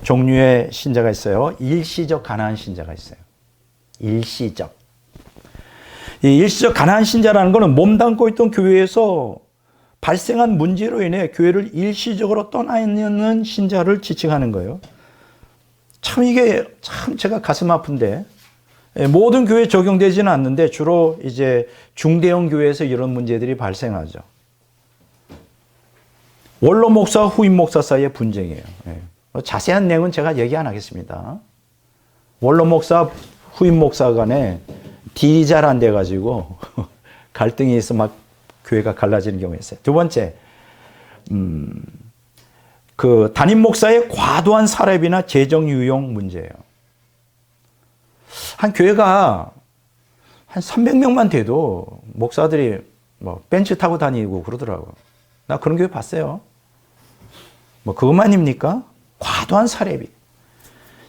종류의 신자가 있어요. 일시적 가난한 신자가 있어요. 일시적. 이 일시적 가난한 신자라는 것은 몸담고 있던 교회에서 발생한 문제로 인해 교회를 일시적으로 떠나 있는 신자를 지칭하는 거예요. 참 이게 참 제가 가슴 아픈데 모든 교회에 적용되지는 않는데 주로 이제 중대형 교회에서 이런 문제들이 발생하죠. 원로 목사, 후임 목사 사이의 분쟁이에요. 자세한 내용은 제가 얘기 안 하겠습니다. 원로 목사, 후임 목사 간에 딜이 잘 안 돼가지고 갈등이 있어 막 교회가 갈라지는 경우가 있어요. 두 번째, 그 담임 목사의 과도한 사례비나 재정 유용 문제예요. 한 교회가 한 300명만 돼도 목사들이 뭐 벤츠 타고 다니고 그러더라고요. 나 그런 교회 봤어요. 뭐 그것만입니까? 과도한 사례비.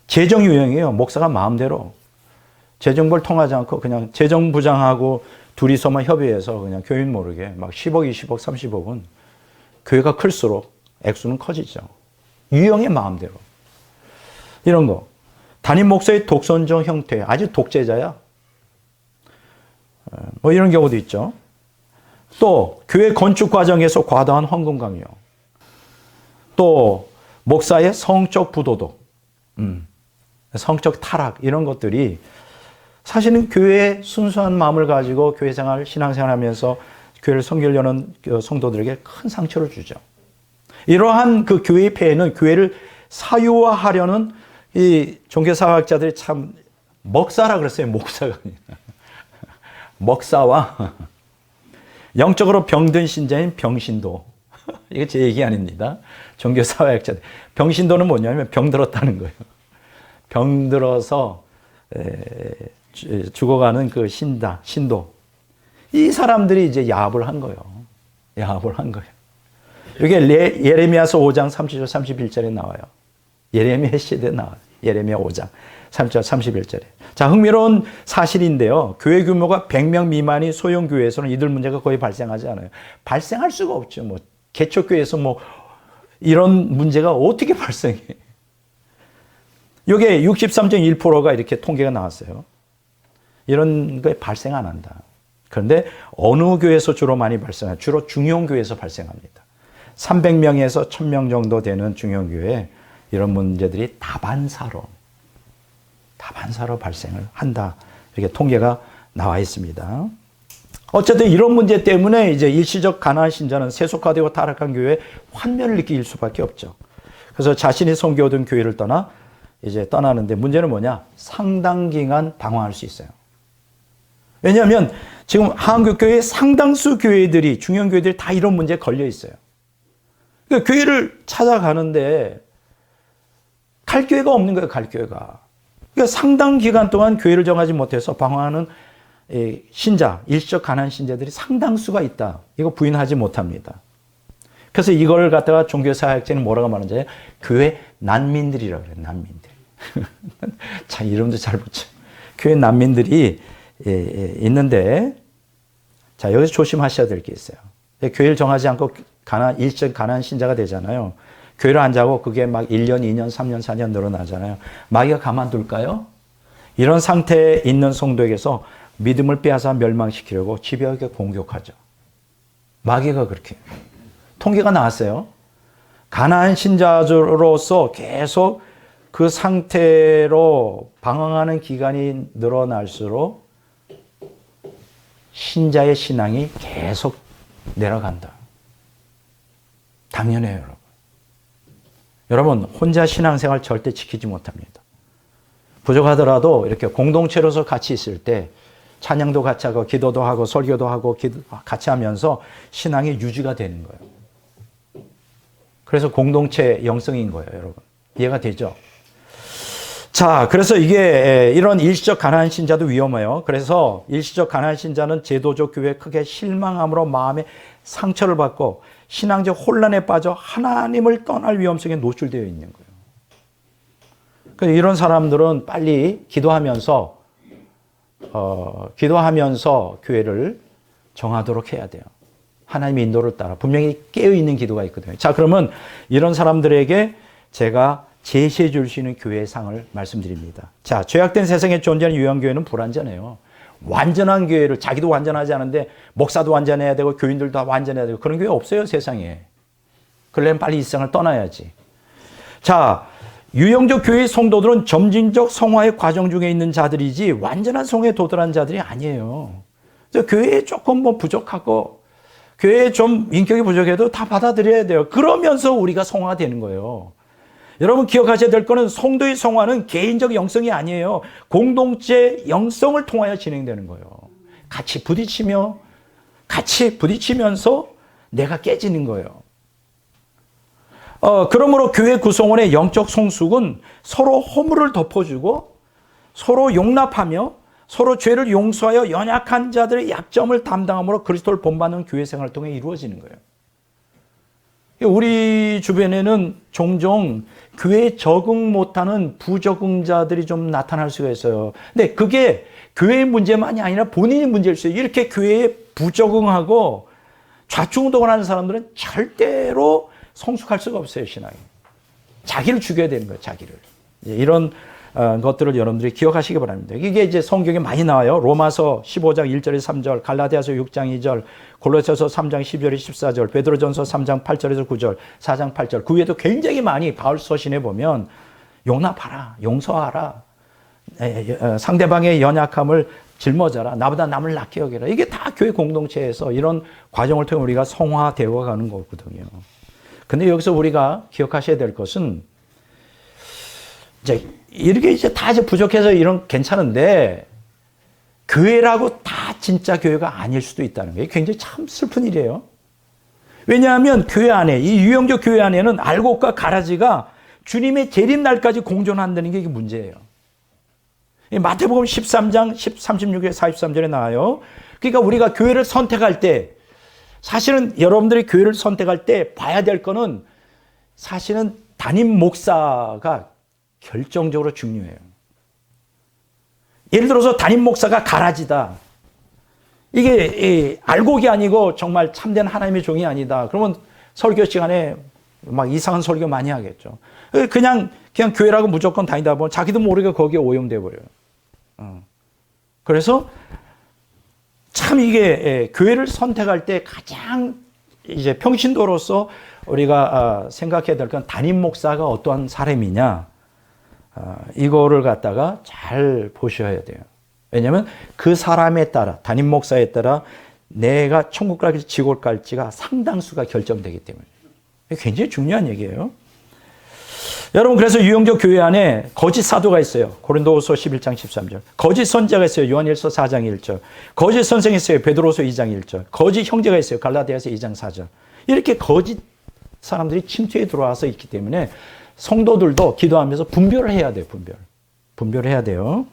재정 유용이에요. 목사가 마음대로 재정부를 통하지 않고 그냥 재정부장하고 둘이서만 협의해서 그냥 교인 모르게 막 10억, 20억, 30억은 교회가 클수록 액수는 커지죠. 유형의 마음대로. 이런 거. 담임 목사의 독선적 형태. 아주 독재자야. 뭐 이런 경우도 있죠. 또 교회 건축 과정에서 과다한 헌금 강요. 또 목사의 성적 부도덕. 성적 타락. 이런 것들이 사실은 교회의 순수한 마음을 가지고 교회 생활, 신앙생활 하면서 교회를 섬기려는 성도들에게 큰 상처를 주죠. 이러한 그 교회의 폐해는 교회를 사유화하려는 이 종교사학자들이 참 먹사라 그랬어요. 목사가 아니라. 먹사와 영적으로 병든 신자인 병신도. 이거 제 얘기 아닙니다. 종교사학자들. 병신도는 뭐냐면 병들었다는 거예요. 병들어서 죽어가는 그 신도. 이 사람들이 이제 야합을 한 거예요. 야합을 한 거예요. 이게 예레미야서 5장 30절 31절에 나와요. 예레미야 시대에 나와요. 예레미야 5장 30절 31절에. 자, 흥미로운 사실인데요. 교회 규모가 100명 미만이 소형 교회에서는 이들 문제가 거의 발생하지 않아요. 발생할 수가 없죠. 뭐 개척교회에서 뭐 이런 문제가 어떻게 발생해? 이게 63.1%가 이렇게 통계가 나왔어요. 이런 게 발생 안 한다. 그런데 어느 교회에서 주로 많이 발생해요? 주로 중형 교회에서 발생합니다. 300명에서 1000명 정도 되는 중형 교회에 이런 문제들이 다반사로 발생을 한다. 이렇게 통계가 나와 있습니다. 어쨌든 이런 문제 때문에 이제 일시적 가난한 신자는 세속화되고 타락한 교회에 환멸을 느낄 수밖에 없죠. 그래서 자신이 섬겨오던 교회를 떠나는데 문제는 뭐냐? 상당 기간 방황할 수 있어요. 왜냐하면 지금 한국교회의 상당수 교회들이, 중형 교회들이 다 이런 문제에 걸려 있어요. 그러니까 교회를 찾아가는데 갈 교회가 없는 거예요, 갈 교회가. 그러니까 상당 기간 동안 교회를 정하지 못해서 방황하는 신자, 일시적 가난한 신자들이 상당수가 있다. 이거 부인하지 못합니다. 그래서 이걸 갖다가 종교사학자는 뭐라고 말하는지 교회 난민들이라고 그래요, 난민들. 자, 이름도 잘 붙여. 교회 난민들이 있는데, 자, 여기서 조심하셔야 될 게 있어요. 교회를 정하지 않고 일시적 가난한 신자가 되잖아요. 교회를 안 자고 그게 막 1년, 2년, 3년, 4년 늘어나잖아요. 마귀가 가만둘까요? 이런 상태에 있는 성도에게서 믿음을 빼앗아 멸망시키려고 집요하게 공격하죠. 마귀가 그렇게. 통계가 나왔어요. 가난한 신자로서 계속 그 상태로 방황하는 기간이 늘어날수록 신자의 신앙이 계속 내려간다. 당연해요, 여러분. 여러분, 혼자 신앙생활 절대 지키지 못합니다. 부족하더라도 이렇게 공동체로서 같이 있을 때 찬양도 같이 하고 기도도 하고 설교도 하고 같이 하면서 신앙이 유지가 되는 거예요. 그래서 공동체 영성인 거예요, 여러분. 이해가 되죠? 자, 그래서 이게 이런 일시적 가난한 신자도 위험해요. 그래서 일시적 가난한 신자는 제도적 교회에 크게 실망함으로 마음에 상처를 받고 신앙적 혼란에 빠져 하나님을 떠날 위험성에 노출되어 있는 거예요. 이런 사람들은 빨리 기도하면서 교회를 정하도록 해야 돼요. 하나님의 인도를 따라. 분명히 깨어있는 기도가 있거든요. 자, 그러면 이런 사람들에게 제가 제시해 줄 수 있는 교회의 상을 말씀드립니다. 자, 죄악된 세상에 존재하는 유형교회는 불완전해요. 완전한 교회를, 자기도 완전하지 않은데 목사도 완전해야 되고 교인들도 다 완전해야 되고 그런 교회 없어요, 세상에. 그러려면 빨리 이 세상을 떠나야지. 자, 유형적 교회의 성도들은 점진적 성화의 과정 중에 있는 자들이지 완전한 성화에 도달한 자들이 아니에요. 교회에 조금 부족하고 교회에 좀 인격이 부족해도 다 받아들여야 돼요. 그러면서 우리가 성화가 되는 거예요. 여러분 기억하셔야 될 거는 성도의 성화는 개인적 영성이 아니에요. 공동체 영성을 통하여 진행되는 거예요. 같이 부딪히면서 내가 깨지는 거예요. 그러므로 교회 구성원의 영적 성숙은 서로 허물을 덮어주고 서로 용납하며 서로 죄를 용서하여 연약한 자들의 약점을 담당함으로 그리스도를 본받는 교회 생활을 통해 이루어지는 거예요. 우리 주변에는 종종 교회에 적응 못하는 부적응자들이 좀 나타날 수가 있어요. 근데 그게 교회의 문제만이 아니라 본인의 문제일 수 있어요. 이렇게 교회에 부적응하고 좌충우돌하는 사람들은 절대로 성숙할 수가 없어요, 신앙이. 자기를 죽여야 되는 거예요, 자기를. 이런 것들을 여러분들이 기억하시기 바랍니다. 이게 이제 성경에 많이 나와요. 로마서 15장 1절에서 3절, 갈라디아서 6장 2절, 골로새서 3장 12절에서 14절, 베드로전서 3장 8절에서 9절, 4장 8절. 그 외에도 굉장히 많이 바울 서신에 보면 용납하라, 용서하라, 상대방의 연약함을 짊어져라, 나보다 남을 낫게 여겨라. 이게 다 교회 공동체에서 이런 과정을 통해 우리가 성화되어 가는 거거든요. 근데 여기서 우리가 기억하셔야 될 것은 이렇게 다 부족해서 이런 괜찮은데 교회라고 다 진짜 교회가 아닐 수도 있다는 게 굉장히 참 슬픈 일이에요. 왜냐하면 교회 안에, 이 유형적 교회 안에는 알곡과 가라지가 주님의 재림날까지 공존한다는 게 이게 문제예요. 마태복음 13장 36에 43절에 나와요. 그러니까 우리가 교회를 선택할 때 사실은 여러분들이 교회를 선택할 때 봐야 될 거는 사실은 담임 목사가 결정적으로 중요해요. 예를 들어서 담임 목사가 가라지다. 이게 알곡이 아니고 정말 참된 하나님의 종이 아니다. 그러면 설교 시간에 막 이상한 설교 많이 하겠죠. 그냥 교회라고 무조건 다니다 보면 자기도 모르게 거기에 오염돼 버려요. 그래서 참 이게 교회를 선택할 때 가장 이제 평신도로서 우리가 생각해야 될 건 담임 목사가 어떠한 사람이냐, 이거를 갖다가 잘 보셔야 돼요. 왜냐하면 그 사람에 따라, 담임 목사에 따라 내가 천국 갈지 지옥 갈지가 상당수가 결정되기 때문에 굉장히 중요한 얘기예요. 여러분, 그래서 유형적 교회 안에 거짓 사도가 있어요. 고린도후서 11장 13절. 거짓 선지자가 있어요. 요한일서 4장 1절. 거짓 선생이 있어요. 베드로서 2장 1절. 거짓 형제가 있어요. 갈라디아서 2장 4절. 이렇게 거짓 사람들이 침투에 들어와서 있기 때문에 성도들도 기도하면서 분별을 해야 돼요. 분별을 해야 돼요.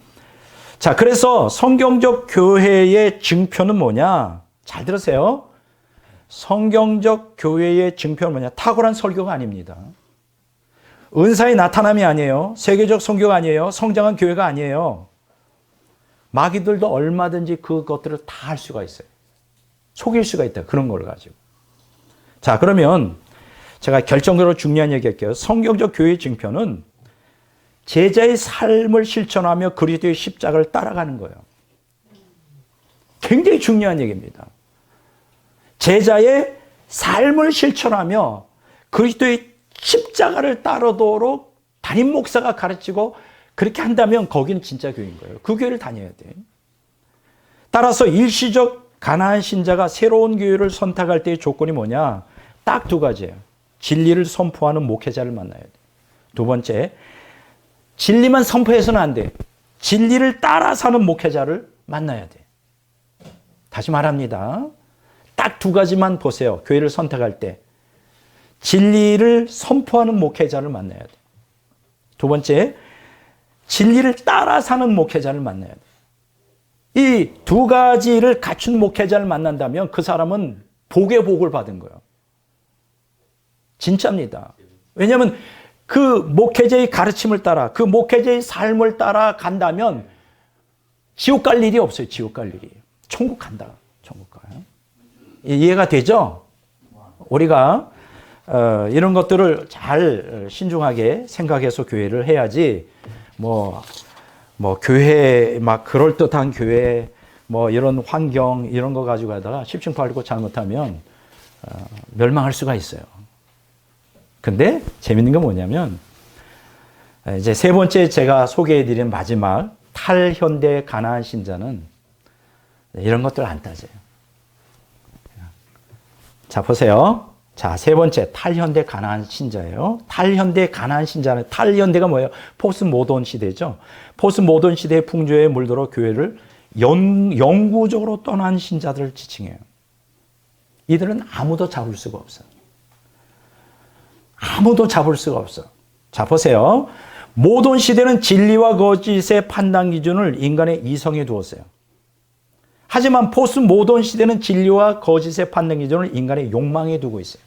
자, 그래서 성경적 교회의 증표는 뭐냐? 잘 들으세요. 성경적 교회의 증표는 뭐냐? 탁월한 설교가 아닙니다. 은사의 나타남이 아니에요. 세계적 선교가 아니에요. 성장한 교회가 아니에요. 마귀들도 얼마든지 그것들을 다 할 수가 있어요. 속일 수가 있다. 그런 걸 가지고. 자, 그러면 제가 결정적으로 중요한 얘기 할게요. 성경적 교회의 증표는 제자의 삶을 실천하며 그리스도의 십자가를 따라가는 거예요. 굉장히 중요한 얘기입니다. 제자의 삶을 실천하며 그리스도의 십자가를 따르도록 담임 목사가 가르치고 그렇게 한다면 거기는 진짜 교회인 거예요. 그 교회를 다녀야 돼. 따라서 일시적 가나안 신자가 새로운 교회를 선택할 때의 조건이 뭐냐? 딱 두 가지예요. 진리를 선포하는 목회자를 만나야 돼. 두 번째, 진리만 선포해서는 안 돼. 진리를 따라 사는 목회자를 만나야 돼. 다시 말합니다. 딱 두 가지만 보세요. 교회를 선택할 때. 진리를 선포하는 목회자를 만나야 돼. 두 번째, 진리를 따라 사는 목회자를 만나야 돼. 이 두 가지를 갖춘 목회자를 만난다면 그 사람은 복의 복을 받은 거예요. 진짜입니다. 왜냐하면 그 목회자의 가르침을 따라, 그 목회자의 삶을 따라 간다면 지옥 갈 일이 없어요. 지옥 갈 일이. 천국 간다. 천국 가요. 이해가 되죠? 우리가 이런 것들을 잘 신중하게 생각해서 교회를 해야지 뭐 교회 막 그럴듯한 교회 뭐 이런 환경 이런 거 가지고 하다가 10층 팔고 잘못하면 멸망할 수가 있어요. 근데 재밌는 건 뭐냐면 이제 세 번째 제가 소개해드린 마지막 탈현대 가나안 신자는 이런 것들 안 따져요. 자, 보세요. 자, 세 번째 탈현대 가나안 신자예요. 탈현대 가나안 신자는 탈현대가 뭐예요? 포스트 모던 시대죠. 포스트 모던 시대의 풍조에 물들어 교회를 영구적으로 떠난 신자들을 지칭해요. 이들은 아무도 잡을 수가 없어. 아무도 잡을 수가 없어. 자, 보세요. 모던 시대는 진리와 거짓의 판단 기준을 인간의 이성에 두었어요. 하지만 포스트 모던 시대는 진리와 거짓의 판단 기준을 인간의 욕망에 두고 있어요.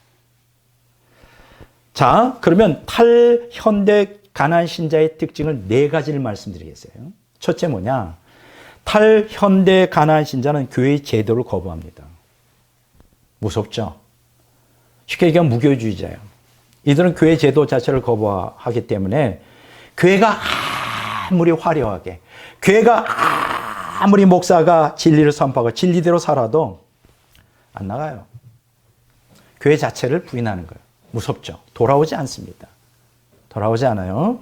자, 그러면 탈현대 가나안 신자의 특징을 네 가지를 말씀드리겠어요. 첫째 뭐냐? 탈현대 가나안 신자는 교회의 제도를 거부합니다. 무섭죠? 쉽게 얘기하면 무교주의자예요. 이들은 교회 제도 자체를 거부하기 때문에 교회가 아무리 화려하게, 교회가 아무리 목사가 진리를 선포하고 진리대로 살아도 안 나가요. 교회 자체를 부인하는 거예요. 무섭죠? 돌아오지 않습니다. 돌아오지 않아요.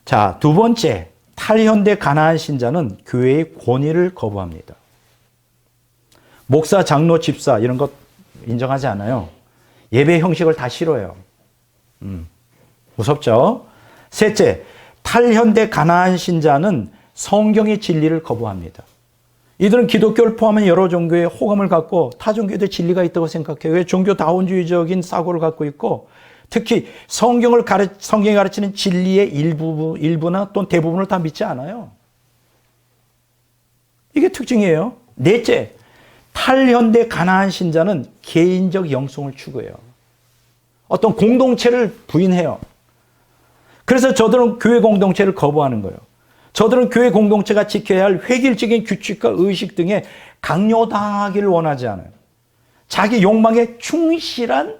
자, 두 번째, 탈현대 가나안 신자는 교회의 권위를 거부합니다. 목사, 장로, 집사 이런 것 인정하지 않아요. 예배 형식을 다 싫어해요. 무섭죠? 셋째, 탈현대 가나안 신자는 성경의 진리를 거부합니다. 이들은 기독교를 포함한 여러 종교에 호감을 갖고 타 종교에도 진리가 있다고 생각해요. 왜? 종교다원주의적인 사고를 갖고 있고 특히 성경이 가르치는 진리의 일부나 또는 대부분을 다 믿지 않아요. 이게 특징이에요. 넷째, 탈현대 가나안 신자는 개인적 영성을 추구해요. 어떤 공동체를 부인해요. 그래서 저들은 교회 공동체를 거부하는 거예요. 저들은 교회 공동체가 지켜야 할 획일적인 규칙과 의식 등에 강요당하기를 원하지 않아요. 자기 욕망에 충실한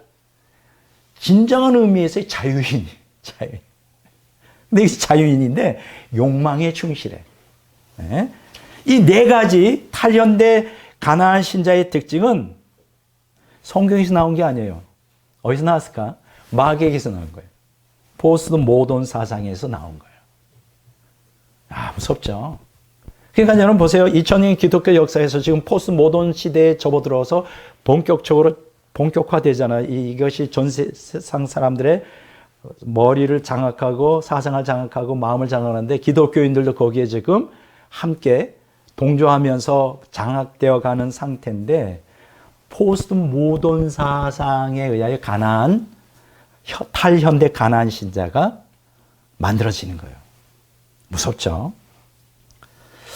진정한 의미에서의 자유인. 근데 이게 자유인인데 욕망에 충실해. 네? 이 네 가지 탈현대 가나안 신자의 특징은 성경에서 나온 게 아니에요. 어디서 나왔을까? 마귀에게서 나온 거예요. 포스트 모던 사상에서 나온 거예요. 아, 무섭죠. 그러니까 여러분 보세요. 2000년 기독교 역사에서 지금 포스트 모던 시대에 접어들어서 본격적으로 본격화되잖아요. 이것이 전 세상 사람들의 머리를 장악하고 사상을 장악하고 마음을 장악하는데 기독교인들도 거기에 지금 함께 동조하면서 장악되어 가는 상태인데 포스트 모던 사상에 의하여 탈현대 가나안 신자가 만들어지는 거예요. 무섭죠?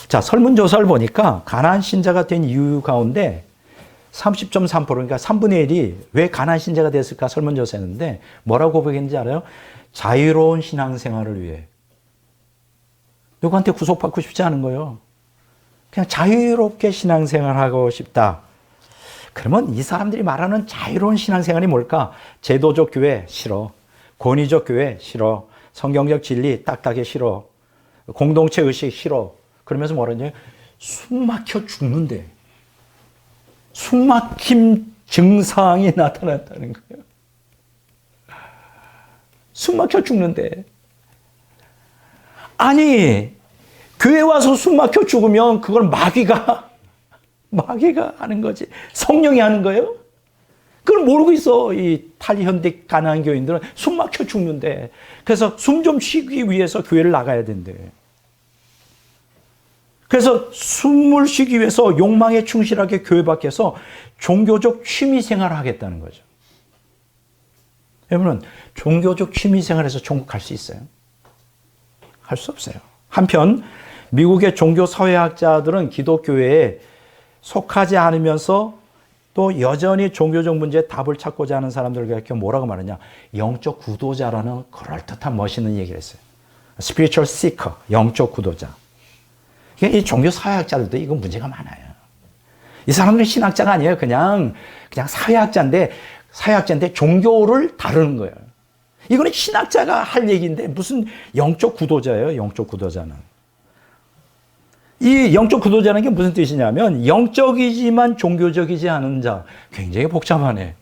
자, 설문조사를 보니까 가나안 신자가 된 이유 가운데 30.3% 그러니까 3분의 1이 왜 가나안 신자가 됐을까 설문조사했는데 뭐라고 고백했는지 알아요? 자유로운 신앙생활을 위해. 누구한테 구속받고 싶지 않은 거예요. 그냥 자유롭게 신앙생활하고 싶다. 그러면 이 사람들이 말하는 자유로운 신앙생활이 뭘까? 제도적 교회 싫어. 권위적 교회 싫어. 성경적 진리 딱딱해 싫어. 공동체 의식 싫어. 그러면서 뭐라냐? 숨 막혀 죽는데. 숨 막힘 증상이 나타났다는 거예요. 숨 막혀 죽는데. 아니, 교회 와서 숨 막혀 죽으면 그걸 마귀가 하는 거지. 성령이 하는 거예요? 그걸 모르고 있어. 이 탈현대 가나안 교인들은 숨 막혀 죽는데. 그래서 숨 좀 쉬기 위해서 교회를 나가야 된대. 그래서 숨을 쉬기 위해서 욕망에 충실하게 교회 밖에서 종교적 취미 생활을 하겠다는 거죠. 여러분, 종교적 취미 생활에서 천국 갈 수 있어요? 할 수 없어요. 한편 미국의 종교 사회학자들은 기독교회에 속하지 않으면서 또 또 여전히 종교적 문제에 답을 찾고자 하는 사람들에게 뭐라고 말하냐? 영적 구도자라는 그럴듯한 멋있는 얘기를 했어요. spiritual seeker, 영적 구도자. 이 종교 사회학자들도 이거 문제가 많아요. 이 사람들은 신학자가 아니에요. 그냥 사회학자인데 종교를 다루는 거예요. 이거는 신학자가 할 얘기인데 무슨 영적 구도자예요, 영적 구도자는. 이 영적 구도자는 게 무슨 뜻이냐면 영적이지만 종교적이지 않은 자. 굉장히 복잡하네.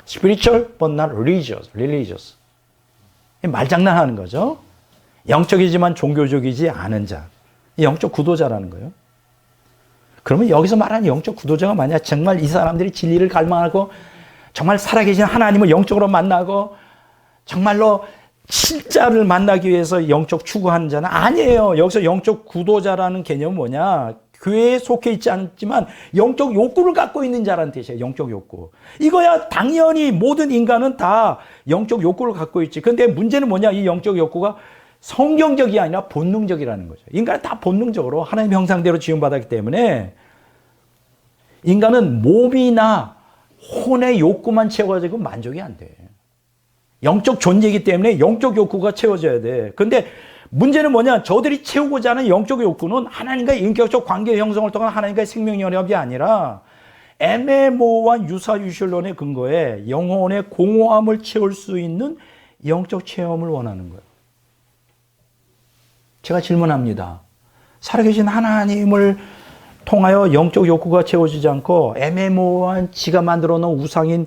spiritual but not religious. 말장난하는 거죠. 영적이지만 종교적이지 않은 자. 영적 구도자라는 거예요. 그러면 여기서 말하는 영적 구도자가 만약 정말 이 사람들이 진리를 갈망하고 정말 살아계신 하나님을 영적으로 만나고 정말로 진짜를 만나기 위해서 영적 추구하는 자는 아니에요. 여기서 영적 구도자라는 개념은 뭐냐? 교회에 속해 있지 않지만 영적 욕구를 갖고 있는 자라는 뜻이에요. 영적 욕구. 이거야 당연히 모든 인간은 다 영적 욕구를 갖고 있지. 근데 문제는 뭐냐? 이 영적 욕구가 성경적이 아니라 본능적이라는 거죠. 인간은 다 본능적으로 하나님의 형상대로 지음받았기 때문에 인간은 몸이나 혼의 욕구만 채워지고 만족이 안 돼. 영적 존재이기 때문에 영적 욕구가 채워져야 돼. 그런데 문제는 뭐냐? 저들이 채우고자 하는 영적 욕구는 하나님과의 인격적 관계 형성을 통한 하나님과의 생명연합이 아니라 애매모호한 유사유실론의 근거에 영혼의 공허함을 채울 수 있는 영적 체험을 원하는 거예요. 제가 질문합니다. 살아계신 하나님을 통하여 영적 욕구가 채워지지 않고 애매모호한 지가 만들어 놓은 우상인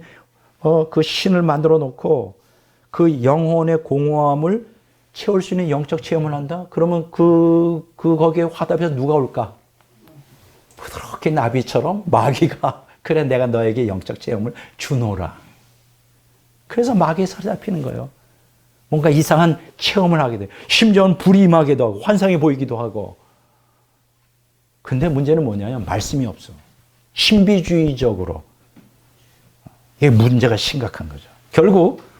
그 신을 만들어 놓고 그 영혼의 공허함을 채울 수 있는 영적 체험을 한다? 그러면 거기에 화답해서 누가 올까? 부드럽게 나비처럼 마귀가 그래 내가 너에게 영적 체험을 주노라. 그래서 마귀에 사로잡히는 거예요. 뭔가 이상한 체험을 하게 돼. 심지어는 불이 임하기도 하고 환상이 보이기도 하고. 근데 문제는 뭐냐면 말씀이 없어. 신비주의적으로. 이게 문제가 심각한 거죠. 결국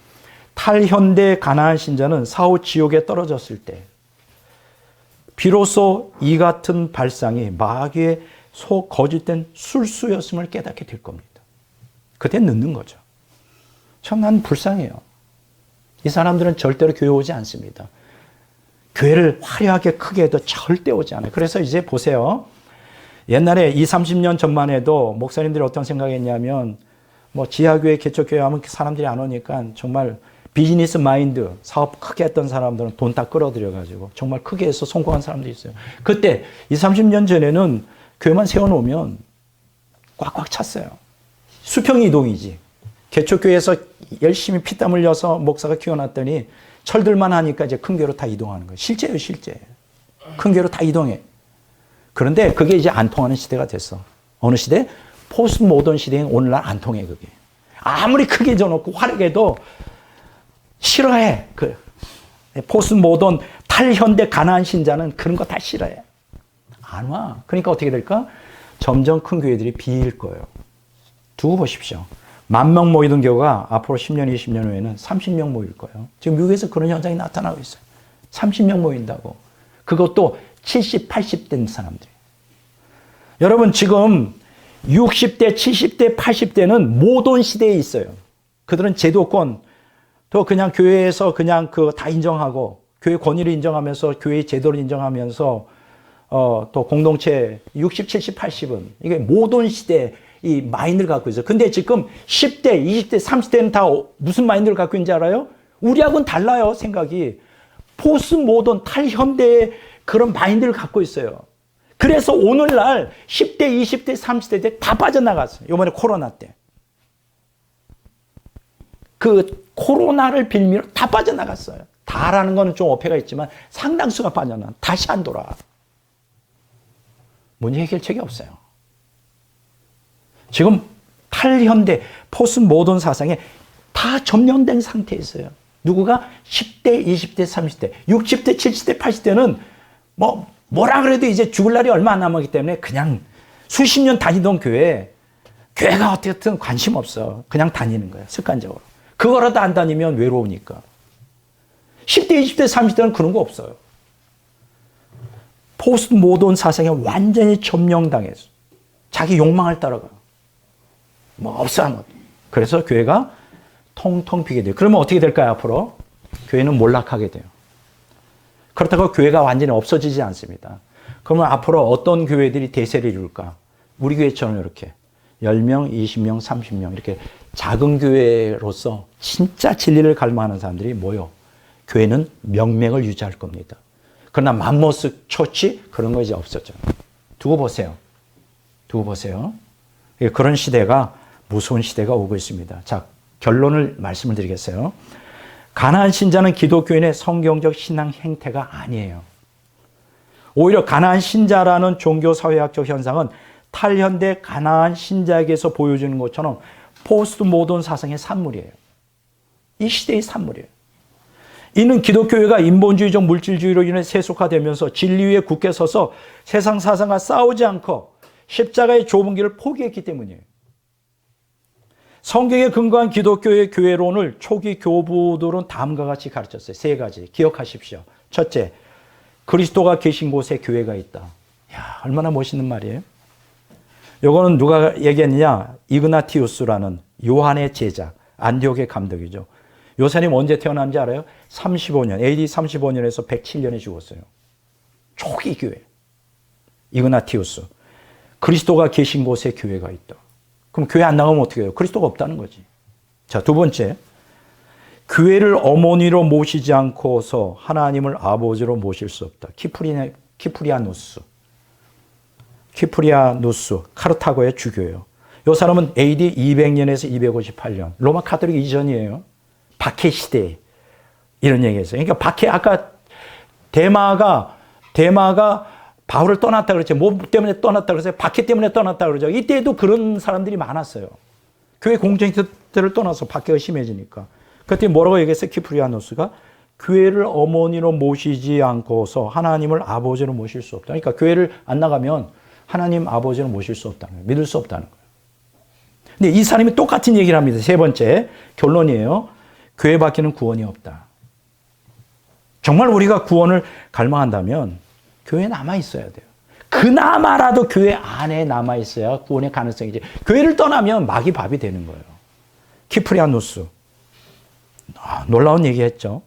탈현대 가나안 신자는 사후 지옥에 떨어졌을 때 비로소 이 같은 발상이 마귀의 거짓된 술수였음을 깨닫게 될 겁니다. 그때 늦는 거죠. 참 난 불쌍해요. 이 사람들은 절대로 교회 오지 않습니다. 교회를 화려하게 크게 해도 절대 오지 않아요. 그래서 이제 보세요. 옛날에 20, 30년 전만 해도 목사님들이 어떤 생각했냐면 뭐 지하교회, 개척교회 하면 사람들이 안 오니까 정말 비즈니스 마인드, 사업 크게 했던 사람들은 돈 다 끌어들여가지고 정말 크게 해서 성공한 사람들이 있어요. 그때 20, 30년 전에는 교회만 세워놓으면 꽉꽉 찼어요. 수평 이동이지. 개척교회에서 열심히 피땀 흘려서 목사가 키워놨더니 철들만 하니까 이제 큰 교회로 다 이동하는 거예요. 실제예요, 실제. 큰 교회로 다 이동해. 그런데 그게 이제 안 통하는 시대가 됐어. 어느 시대? 포스트 모던 시대에 오늘날 안 통해, 그게. 아무리 크게 져놓고 화려하게 해도 싫어해. 포스트 모던 탈현대 가나안 신자는 그런 거 다 싫어해. 안 와. 그러니까 어떻게 될까? 점점 큰 교회들이 비일 거예요. 두고 보십시오. 10,000명 모이던 교회가 앞으로 10년, 20년 후에는 30명 모일 거예요. 지금 미국에서 그런 현상이 나타나고 있어요. 30명 모인다고. 그것도 70, 80 된 사람들. 여러분 지금 60대, 70대, 80대는 모던 시대에 있어요. 그들은 제도권, 또 그냥 교회에서 그냥 다 인정하고 교회 권위를 인정하면서 교회의 제도를 인정하면서 또 공동체 60, 70, 80은 이게 모던 시대 이 마인드를 갖고 있어요. 근데 지금 10대, 20대, 30대는 다 무슨 마인드를 갖고 있는지 알아요? 우리하고는 달라요, 생각이. 포스트 모던 탈현대의 그런 마인드를 갖고 있어요. 그래서 오늘날 10대, 20대, 30대 때 다 빠져나갔어요. 이번에 코로나 때. 그 코로나를 빌미로 다 빠져나갔어요. 다라는 거는 좀 어폐가 있지만 상당수가 빠져나가. 다시 안 돌아. 문제 해결책이 없어요. 지금 탈현대, 포스트 모던 사상에 다 점령된 상태에 있어요. 누구가 10대, 20대, 30대, 60대, 70대, 80대는 뭐라 그래도 이제 죽을 날이 얼마 안 남았기 때문에 그냥 수십 년 다니던 교회가 어떻든 관심 없어. 그냥 다니는 거예요, 습관적으로. 그거라도 안 다니면 외로우니까. 10대, 20대, 30대는 그런 거 없어요. 포스트 모던 사상에 완전히 점령당했어. 자기 욕망을 따라가요. 뭐 없어 아무것도. 그래서 교회가 통통 비게 돼요. 그러면 어떻게 될까요, 앞으로? 교회는 몰락하게 돼요. 그렇다고 교회가 완전히 없어지지 않습니다. 그러면 앞으로 어떤 교회들이 대세를 이룰까? 우리 교회처럼 이렇게 10명, 20명, 30명 이렇게 작은 교회로서 진짜 진리를 갈망하는 사람들이 모여 교회는 명맥을 유지할 겁니다. 그러나 맘모스 처치 그런 거 이제 없었죠. 두고 보세요. 두고 보세요. 그런 시대가 무서운 시대가 오고 있습니다. 자, 결론을 말씀을 드리겠어요. 가나안 신자는 기독교인의 성경적 신앙 행태가 아니에요. 오히려 가나안 신자라는 종교사회학적 현상은 탈현대 가나안 신자에게서 보여주는 것처럼 포스트 모던 사상의 산물이에요. 이 시대의 산물이에요. 이는 기독교회가 인본주의적 물질주의로 인해 세속화되면서 진리 위에 굳게 서서 세상 사상과 싸우지 않고 십자가의 좁은 길을 포기했기 때문이에요. 성경에 근거한 기독교의 교회론을 초기 교부들은 다음과 같이 가르쳤어요. 세 가지 기억하십시오. 첫째, 그리스도가 계신 곳에 교회가 있다. 야, 얼마나 멋있는 말이에요. 이거는 누가 얘기했느냐? 이그나티우스라는 요한의 제자, 안디옥의 감독이죠. 요 사람이 언제 태어난지 알아요? 35년, AD 35년에서 107년에 죽었어요. 초기 교회. 이그나티우스. 그리스도가 계신 곳에 교회가 있다. 그럼 교회 안 나가면 어떻게 해요? 그리스도가 없다는 거지. 자, 두 번째. 교회를 어머니로 모시지 않고서 하나님을 아버지로 모실 수 없다. 키프리아누스, 카르타고의 주교예요. 이 사람은 AD 200년에서 258년, 로마 카톨릭 이전이에요. 박해 시대 이런 얘기했어요. 그러니까 박해 아까 데마가 바울을 떠났다 그랬죠. 뭐 때문에 떠났다 그랬어요? 박해 때문에 떠났다 그러죠. 이때도 그런 사람들이 많았어요. 교회 공동체를 떠나서 박해가 심해지니까. 그때 뭐라고 얘기했어요? 키프리아누스가 교회를 어머니로 모시지 않고서 하나님을 아버지로 모실 수 없다. 그러니까 교회를 안 나가면 하나님 아버지로 모실 수 없다는 거예요. 믿을 수 없다는 거예요. 근데 이 사람이 똑같은 얘기를 합니다. 세 번째 결론이에요. 교회 밖에는 구원이 없다. 정말 우리가 구원을 갈망한다면 교회에 남아 있어야 돼요. 그나마라도 교회 안에 남아 있어야 구원의 가능성이지. 교회를 떠나면 마귀 밥이 되는 거예요. 키프리아누스. 놀라운 얘기했죠.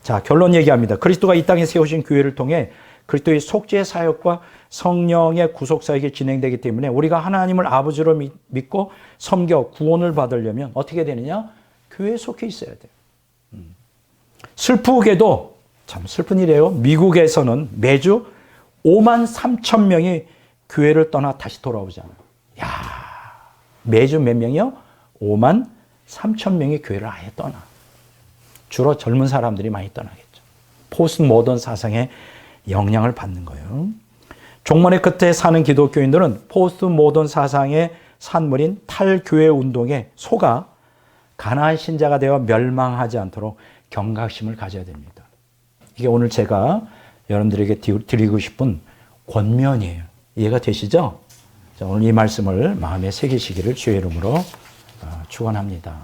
자, 결론 얘기합니다. 그리스도가 이 땅에 세우신 교회를 통해 그리스도의 속죄 사역과 성령의 구속 사역이 진행되기 때문에 우리가 하나님을 아버지로 믿고 섬겨 구원을 받으려면 어떻게 되느냐? 교회에 속해 있어야 돼요. 슬프게도 참 슬픈 일이에요. 미국에서는 매주 5만 3천 명이 교회를 떠나 다시 돌아오잖아요. 야, 매주 몇 명이요? 5만 3천 명이 교회를 아예 떠나. 주로 젊은 사람들이 많이 떠나겠죠. 포스트 모던 사상의 영향을 받는 거예요. 종말의 끝에 사는 기독교인들은 포스트 모던 사상의 산물인 탈교회 운동에 속아 가나안 신자가 되어 멸망하지 않도록 경각심을 가져야 됩니다. 이게 오늘 제가 여러분들에게 드리고 싶은 권면이에요. 이해가 되시죠? 자, 오늘 이 말씀을 마음에 새기시기를 주의 이름으로 축원합니다.